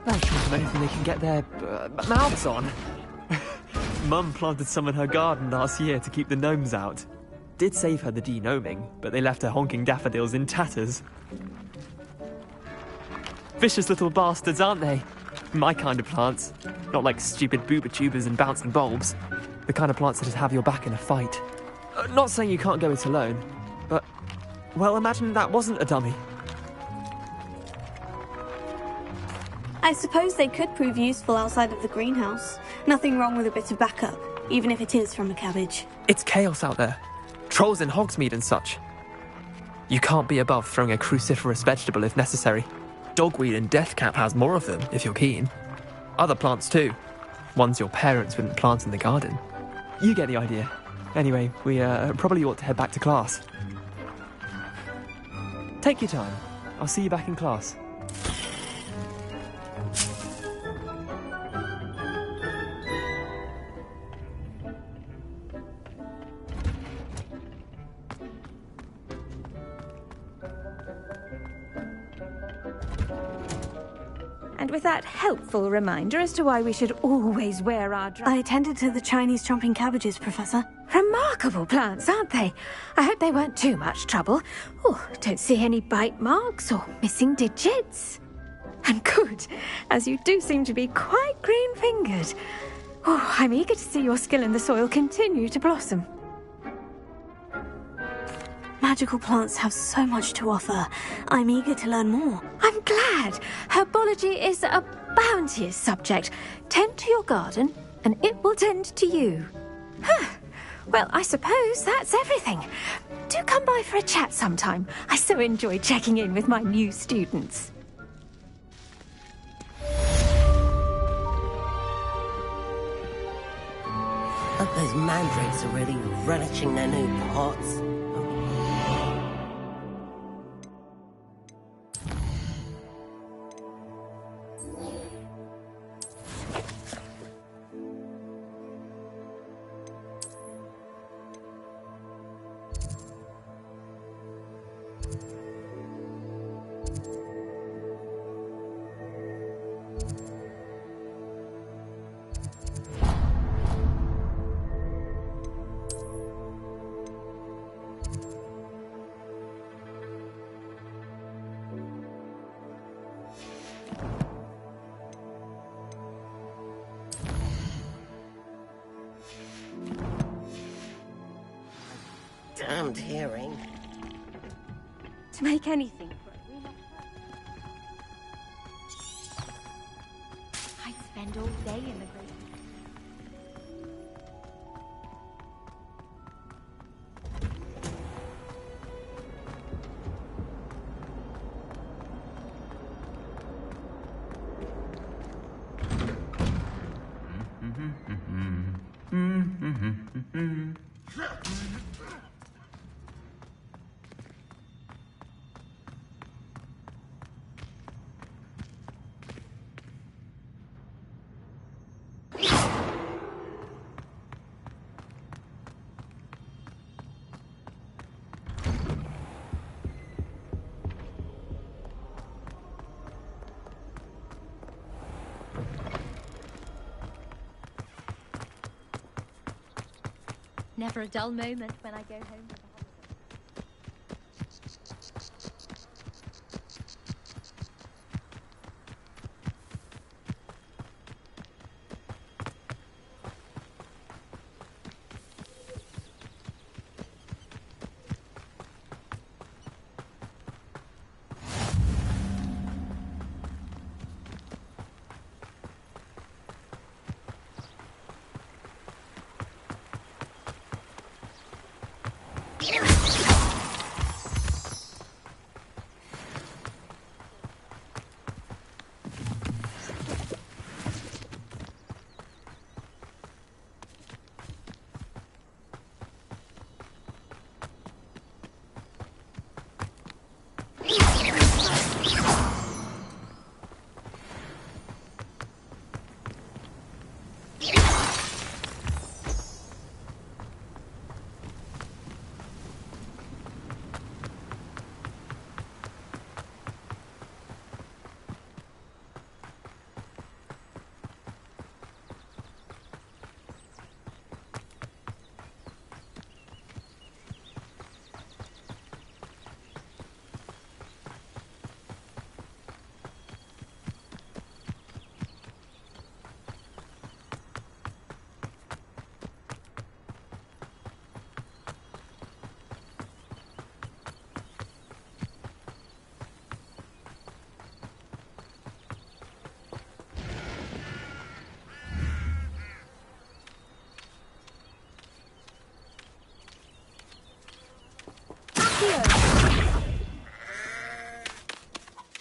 They'll show them anything they can get their mouths on. Mum planted some in her garden last year to keep the gnomes out. Did save her the de-gnoming, but they left her honking daffodils in tatters. Vicious little bastards, aren't they? My kind of plants. Not like stupid booba tubers and bouncing bulbs. The kind of plants that just have your back in a fight. Not saying you can't go it alone, but... well, imagine that wasn't a dummy. I suppose they could prove useful outside of the greenhouse. Nothing wrong with a bit of backup, even if it is from a cabbage. It's chaos out there. Trolls in Hogsmeade and such. You can't be above throwing a cruciferous vegetable if necessary. Dogweed and deathcap has more of them, if you're keen. Other plants too. Ones your parents wouldn't plant in the garden. You get the idea. Anyway, we probably ought to head back to class. Take your time. I'll see you back in class. And with that helpful reminder as to why we should always wear our I attended to the Chinese chomping cabbages, Professor. Remarkable plants, aren't they? I hope they weren't too much trouble. Oh, don't see any bite marks or missing digits. And good, as you do seem to be quite green-fingered. Oh, I'm eager to see your skill in the soil continue to blossom. Magical plants have so much to offer. I'm eager to learn more. I'm glad. Herbology is a bounteous subject. Tend to your garden, and it will tend to you. Well, I suppose that's everything. Do come by for a chat sometime. I so enjoy checking in with my new students. Hope those mandrakes are really relishing their new pots. Damned hearing. To make anything. I spend all day in the great. Never a dull moment when I go home.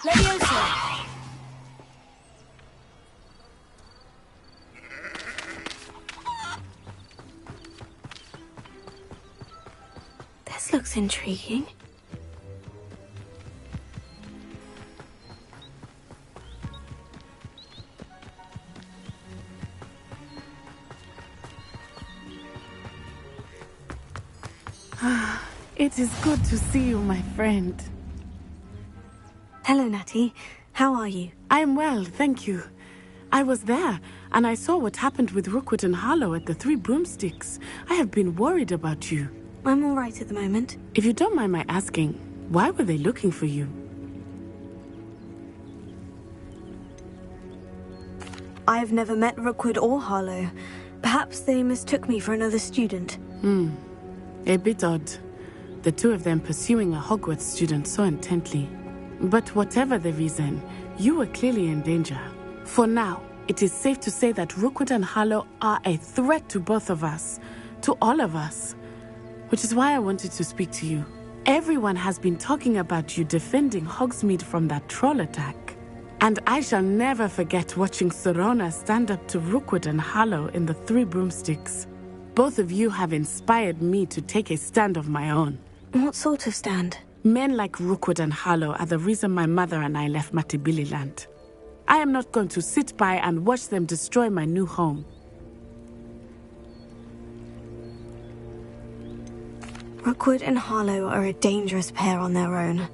Leviosa! This looks intriguing. It is good to see you, my friend. Hello, Natty. How are you? I am well, thank you. I was there, and I saw what happened with Rookwood and Harlow at the Three Broomsticks. I have been worried about you. I'm all right at the moment. If you don't mind my asking, why were they looking for you? I've never met Rookwood or Harlow. Perhaps they mistook me for another student. A bit odd. The two of them pursuing a Hogwarts student so intently. But whatever the reason, you were clearly in danger. For now, it is safe to say that Rookwood and Harlow are a threat to both of us. To all of us. Which is why I wanted to speak to you. Everyone has been talking about you defending Hogsmeade from that troll attack. And I shall never forget watching Sirona stand up to Rookwood and Harlow in the Three Broomsticks. Both of you have inspired me to take a stand of my own. What sort of stand? Men like Rookwood and Harlow are the reason my mother and I left Matabeleland. I am not going to sit by and watch them destroy my new home. Rookwood and Harlow are a dangerous pair on their own.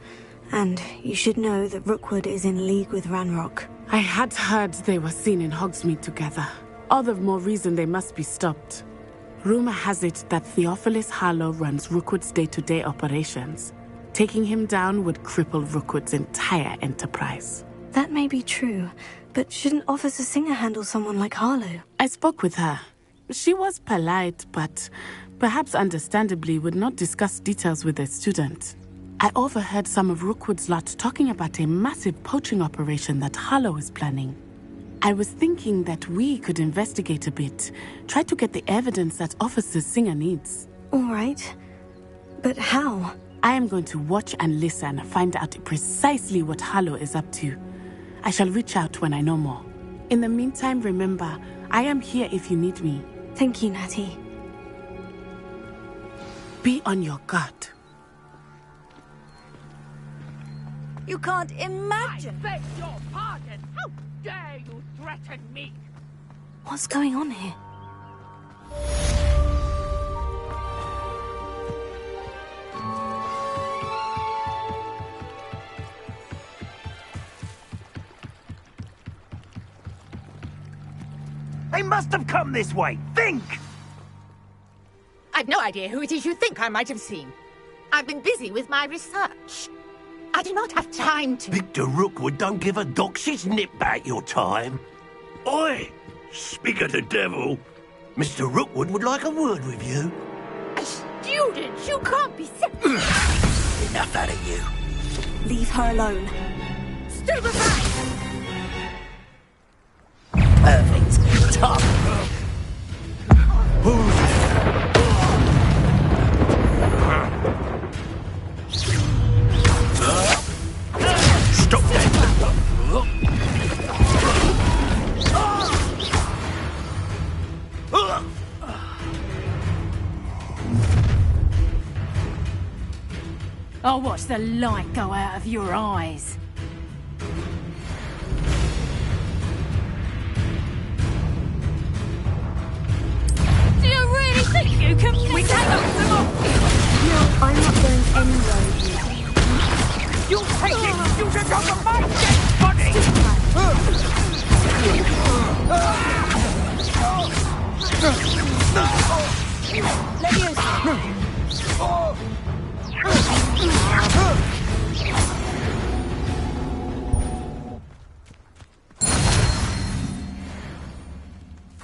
And you should know that Rookwood is in league with Ranrock. I had heard they were seen in Hogsmeade together. All the more reason they must be stopped. Rumor has it that Theophilus Harlow runs Rookwood's day-to-day operations. Taking him down would cripple Rookwood's entire enterprise. That may be true, but shouldn't Officer Singer handle someone like Harlow? I spoke with her. She was polite, but perhaps understandably would not discuss details with a student. I overheard some of Rookwood's lot talking about a massive poaching operation that Harlow is planning. I was thinking that we could investigate a bit, try to get the evidence that Officer Singer needs. All right. But how? I am going to watch and listen, find out precisely what Harlow is up to. I shall reach out when I know more. In the meantime, remember, I am here if you need me. Thank you, Natty. Be on your guard. You can't imagine. I beg your pardon. How dare you threaten me? What's going on here? They must have come this way. Think! I I've no idea who it is you think I might have seen. I've been busy with my research. I do not have time to... Victor Rookwood don't give a doxy's nip back your time. Oi! Speak of the devil. Mr. Rookwood would like a word with you. A student? You can't be... Enough out of you. Leave her alone. Stupefy! Perfect. Tough. Stop that. I'll watch the light go out of your eyes. Do you really think you can... We can knock them off! No, I'm not going anywhere. You take it! You should go for my dead body!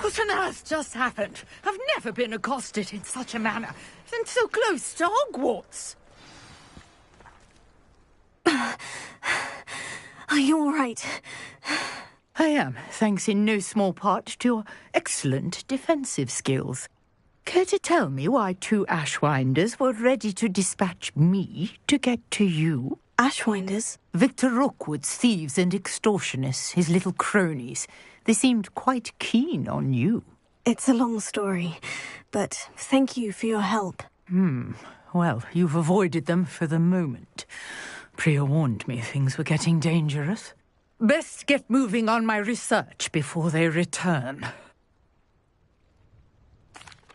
What on earth just happened? I've never been accosted in such a manner, and so close to Hogwarts. Are you all right? I am, thanks in no small part to your excellent defensive skills. Care to tell me why 2 Ashwinders were ready to dispatch me to get to you? Ashwinders? Victor Rookwood's thieves and extortionists, his little cronies. They seemed quite keen on you. It's a long story, but thank you for your help. Well, you've avoided them for the moment. Priya warned me things were getting dangerous. Best get moving on my research before they return.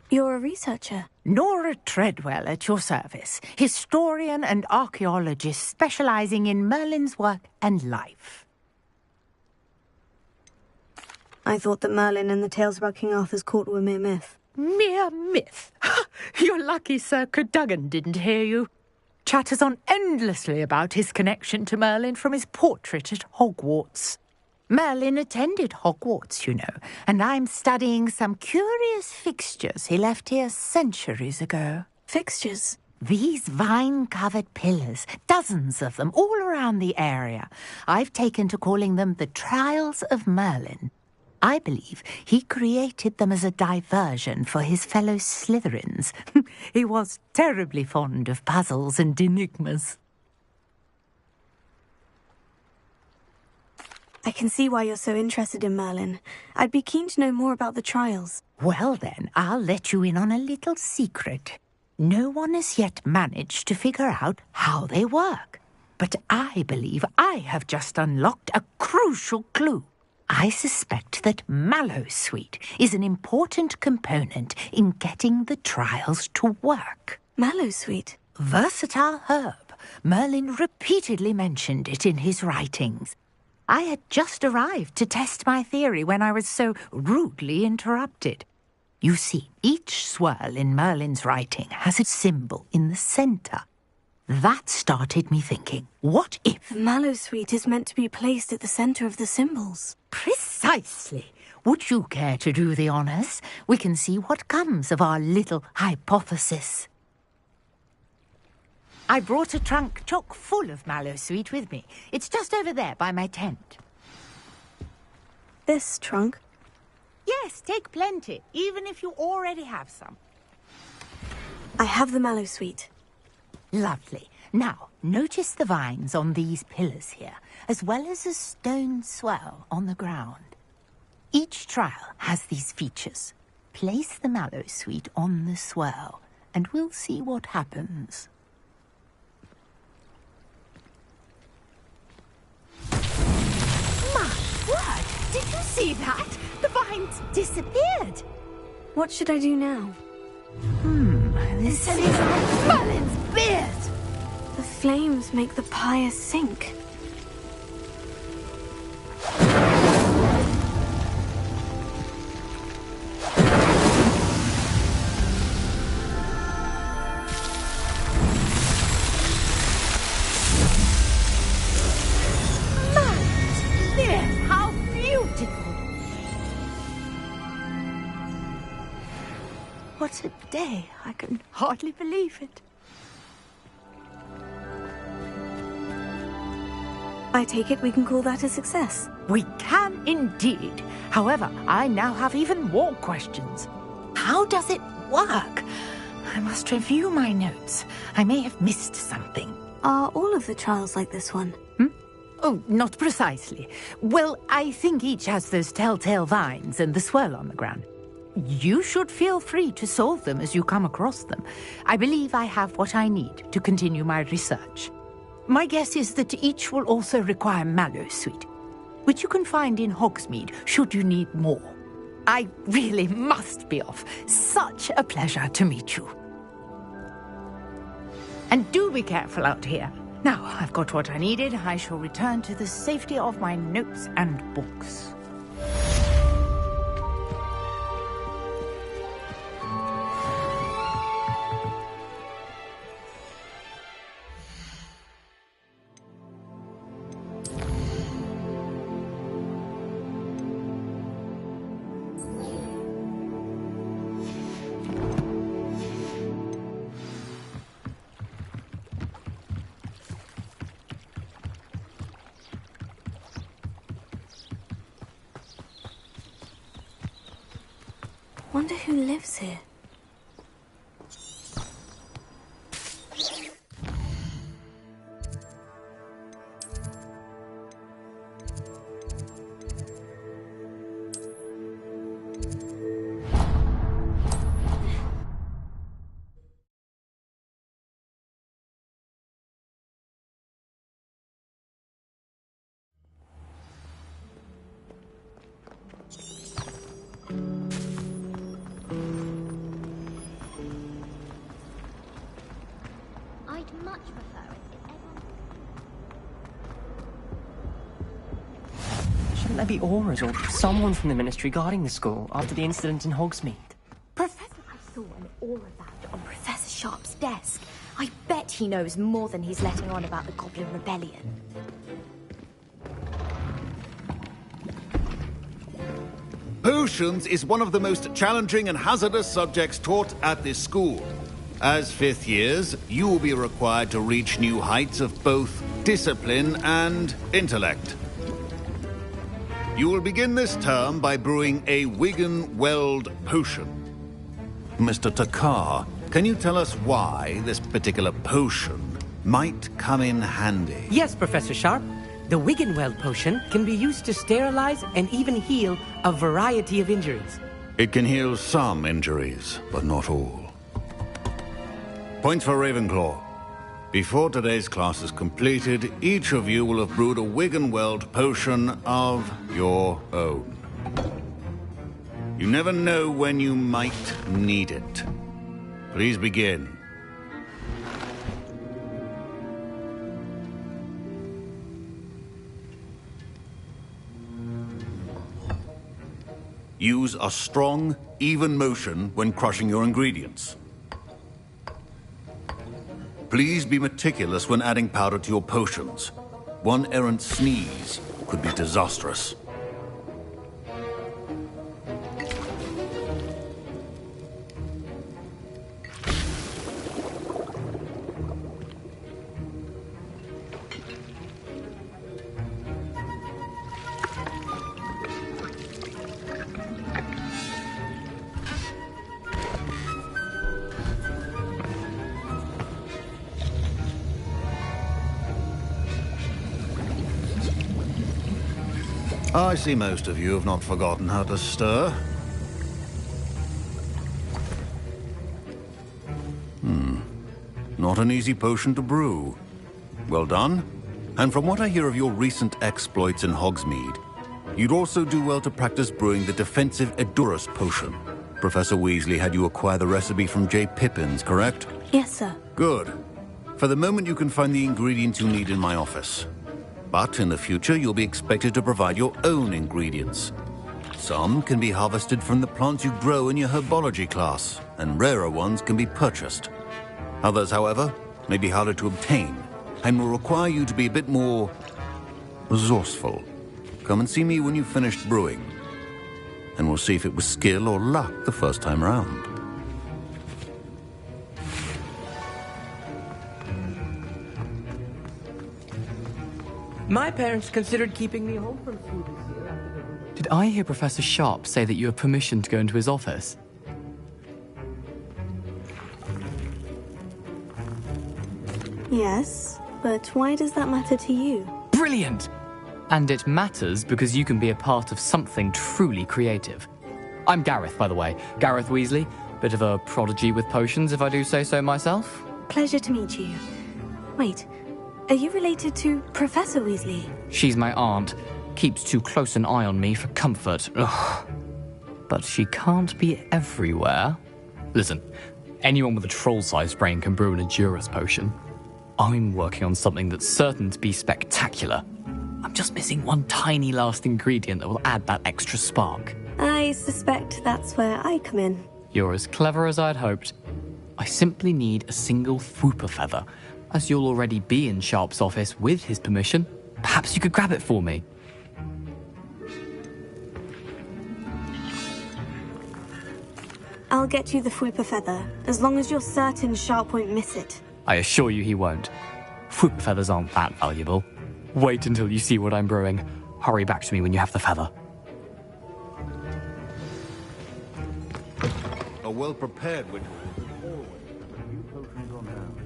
You're a researcher? Nora Treadwell at your service, historian and archaeologist specializing in Merlin's work and life. I thought that Merlin and the tales about King Arthur's court were mere myth. Mere myth? You're lucky Sir Cadogan didn't hear you. Chatters on endlessly about his connection to Merlin from his portrait at Hogwarts. Merlin attended Hogwarts, you know, and I'm studying some curious fixtures he left here centuries ago. Fixtures? These vine-covered pillars, dozens of them, all around the area. I've taken to calling them the Trials of Merlin. I believe he created them as a diversion for his fellow Slytherins. He was terribly fond of puzzles and enigmas. I can see why you're so interested in Merlin. I'd be keen to know more about the trials. Well then, I'll let you in on a little secret. No one has yet managed to figure out how they work. But I believe I have just unlocked a crucial clue. I suspect that Mallowsweet is an important component in getting the trials to work. Mallowsweet? Versatile herb. Merlin repeatedly mentioned it in his writings. I had just arrived to test my theory when I was so rudely interrupted. You see, each swirl in Merlin's writing has a symbol in the centre. That started me thinking, what if... Mallowsweet is meant to be placed at the centre of the symbols. Precisely. Would you care to do the honours? We can see what comes of our little hypothesis. I brought a trunk chock full of Mallowsweet with me. It's just over there by my tent. This trunk? Yes, take plenty, even if you already have some. I have the Mallowsweet. Lovely. Now, notice the vines on these pillars here, as well as a stone swell on the ground. Each trial has these features. Place the Mallowsweet on the swell, and we'll see what happens. My word! Did you see that? The vines disappeared. What should I do now? This is Merlin's beard! The flames make the pyre sink. What a day. I can hardly believe it. I take it we can call that a success. We can indeed. However, I now have even more questions. How does it work? I must review my notes. I may have missed something. Are all of the trials like this one? Oh, not precisely. Well, I think each has those telltale vines and the swirl on the ground. You should feel free to solve them as you come across them. I believe I have what I need to continue my research. My guess is that each will also require Mallowsweet, which you can find in Hogsmeade should you need more. I really must be off. Such a pleasure to meet you. And do be careful out here. Now, I've got what I needed. I shall return to the safety of my notes and books. Wonder who lives here. Much prefer it if everyone... Shouldn't there be Aurors or someone from the Ministry guarding the school after the incident in Hogsmeade? Professor, I saw an aura badge on Professor Sharp's desk. I bet he knows more than he's letting on about the Goblin Rebellion. Potions is one of the most challenging and hazardous subjects taught at this school. As fifth years, you will be required to reach new heights of both discipline and intellect. You will begin this term by brewing a Wiggenweld potion. Mr. Takar, can you tell us why this particular potion might come in handy? Yes, Professor Sharp. The Wiggenweld potion can be used to sterilize and even heal a variety of injuries. It can heal some injuries, but not all. Points for Ravenclaw. Before today's class is completed, each of you will have brewed a Wiggenweld potion of your own. You never know when you might need it. Please begin. Use a strong, even motion when crushing your ingredients. Please be meticulous when adding powder to your potions. One errant sneeze could be disastrous. I see most of you have not forgotten how to stir. Not an easy potion to brew. Well done. And from what I hear of your recent exploits in Hogsmeade, you'd also do well to practice brewing the defensive Edurus potion. Professor Weasley had you acquire the recipe from J. Pippins, correct? Yes, sir. Good. For the moment, you can find the ingredients you need in my office. But in the future, you'll be expected to provide your own ingredients. Some can be harvested from the plants you grow in your herbology class, and rarer ones can be purchased. Others, however, may be harder to obtain, and will require you to be a bit more resourceful. Come and see me when you've finished brewing, and we'll see if it was skill or luck the first time round. My parents considered keeping me home from school this year. Did I hear Professor Sharp say that you have permission to go into his office? Yes, but why does that matter to you? Brilliant! And it matters because you can be a part of something truly creative. I'm Gareth, by the way. Gareth Weasley. Bit of a prodigy with potions, if I do say so myself. Pleasure to meet you. Wait, are you related to Professor Weasley? She's my aunt. Keeps too close an eye on me for comfort. Ugh. But she can't be everywhere. Listen, anyone with a troll-sized brain can brew an Edurus potion. I'm working on something that's certain to be spectacular. I'm just missing one tiny last ingredient that will add that extra spark. I suspect that's where I come in. You're as clever as I'd hoped. I simply need a single Fwooper feather. As you'll already be in Sharp's office with his permission, perhaps you could grab it for me. I'll get you the Fwooper feather, as long as you're certain Sharp won't miss it. I assure you he won't. Fwooper feathers aren't that valuable. Wait until you see what I'm brewing. Hurry back to me when you have the feather. A well-prepared witch will always have a few potions on hand.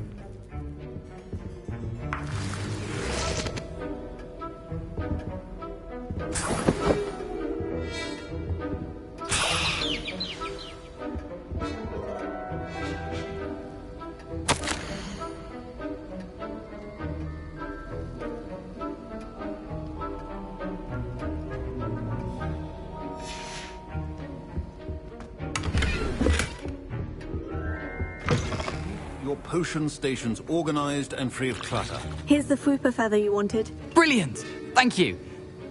Your potion station's organized and free of clutter. Here's the Fwooper feather you wanted. Brilliant! Thank you!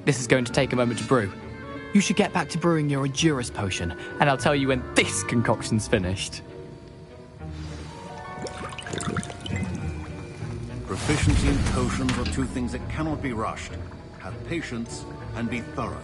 This is going to take a moment to brew. You should get back to brewing your Edurus potion, and I'll tell you when this concoction's finished. Proficiency in potions are two things that cannot be rushed. Have patience and be thorough.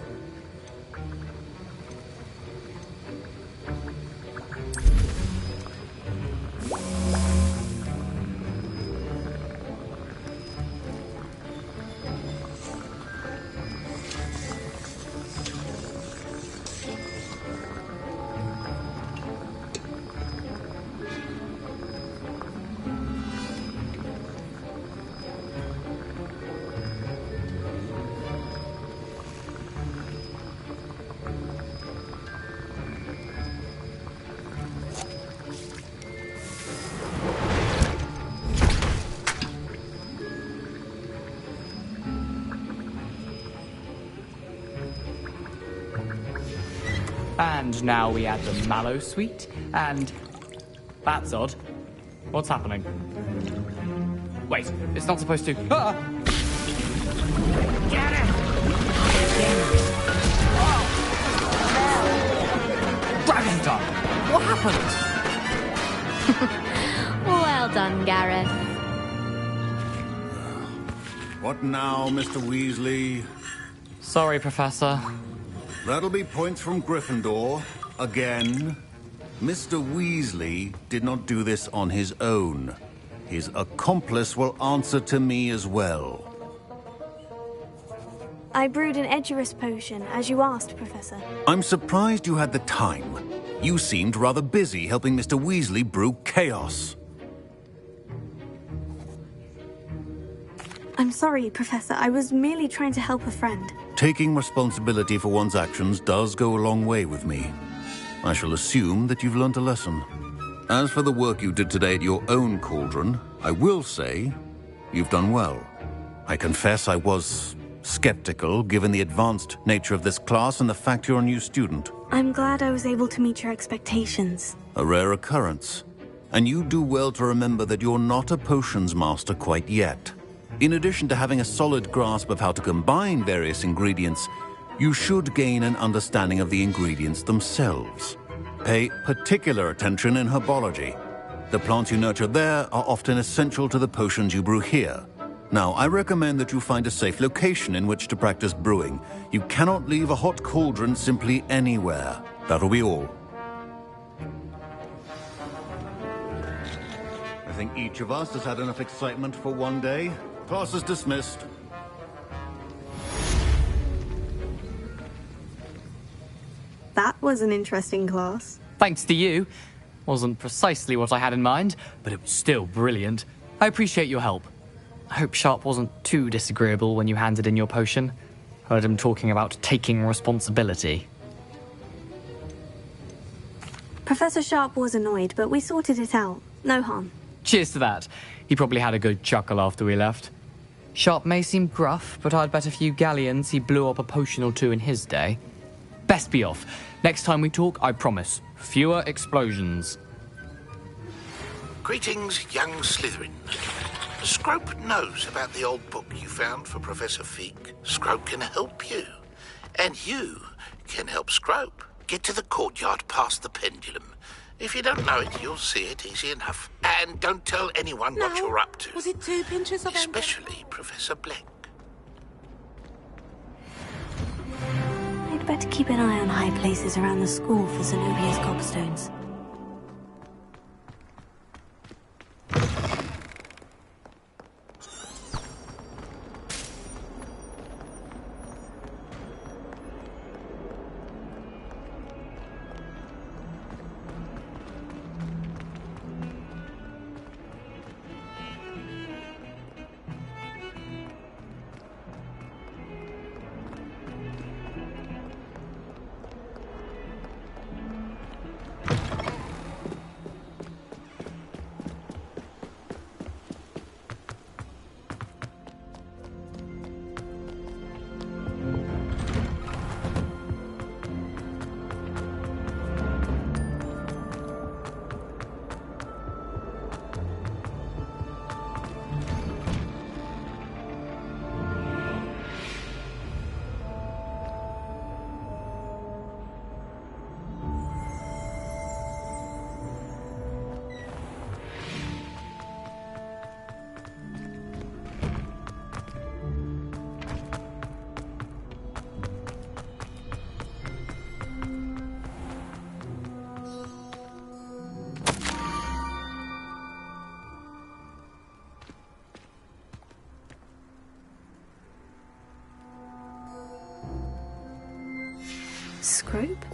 And now we add the mallow sweet, and... That's odd. What's happening? Wait, it's not supposed to... Ah! Get it! Dragon's Dog! What happened? Well done, Gareth. What now, Mr. Weasley? Sorry, Professor. That'll be points from Gryffindor. Again. Mr. Weasley did not do this on his own. His accomplice will answer to me as well. I brewed an Edurus potion, as you asked, Professor. I'm surprised you had the time. You seemed rather busy helping Mr. Weasley brew chaos. I'm sorry, Professor. I was merely trying to help a friend. Taking responsibility for one's actions does go a long way with me. I shall assume that you've learnt a lesson. As for the work you did today at your own cauldron, I will say you've done well. I confess I was skeptical, given the advanced nature of this class and the fact you're a new student. I'm glad I was able to meet your expectations. A rare occurrence. And you do well to remember that you're not a potions master quite yet. In addition to having a solid grasp of how to combine various ingredients, you should gain an understanding of the ingredients themselves. Pay particular attention in herbology. The plants you nurture there are often essential to the potions you brew here. Now, I recommend that you find a safe location in which to practice brewing. You cannot leave a hot cauldron simply anywhere. That'll be all. I think each of us has had enough excitement for one day. Class is dismissed. That was an interesting class. Thanks to you. Wasn't precisely what I had in mind, but it was still brilliant. I appreciate your help. I hope Sharp wasn't too disagreeable when you handed in your potion. Heard him talking about taking responsibility. Professor Sharp was annoyed, but we sorted it out. No harm. Cheers to that. He probably had a good chuckle after we left. Sharp may seem gruff, but I'd bet a few galleons he blew up a potion or two in his day. Best be off. Next time we talk, I promise, fewer explosions. Greetings, young Slytherin. Scrope knows about the old book you found for Professor Fig. Scrope can help you. And you can help Scrope. Get to the courtyard past the pendulum. If you don't know it, you'll see it easy enough. And don't tell anyone what you're up to. Was it 2 pinches of Especially Professor Black. I'd better keep an eye on high places around the school for Zenobia's gobstones. Scrope?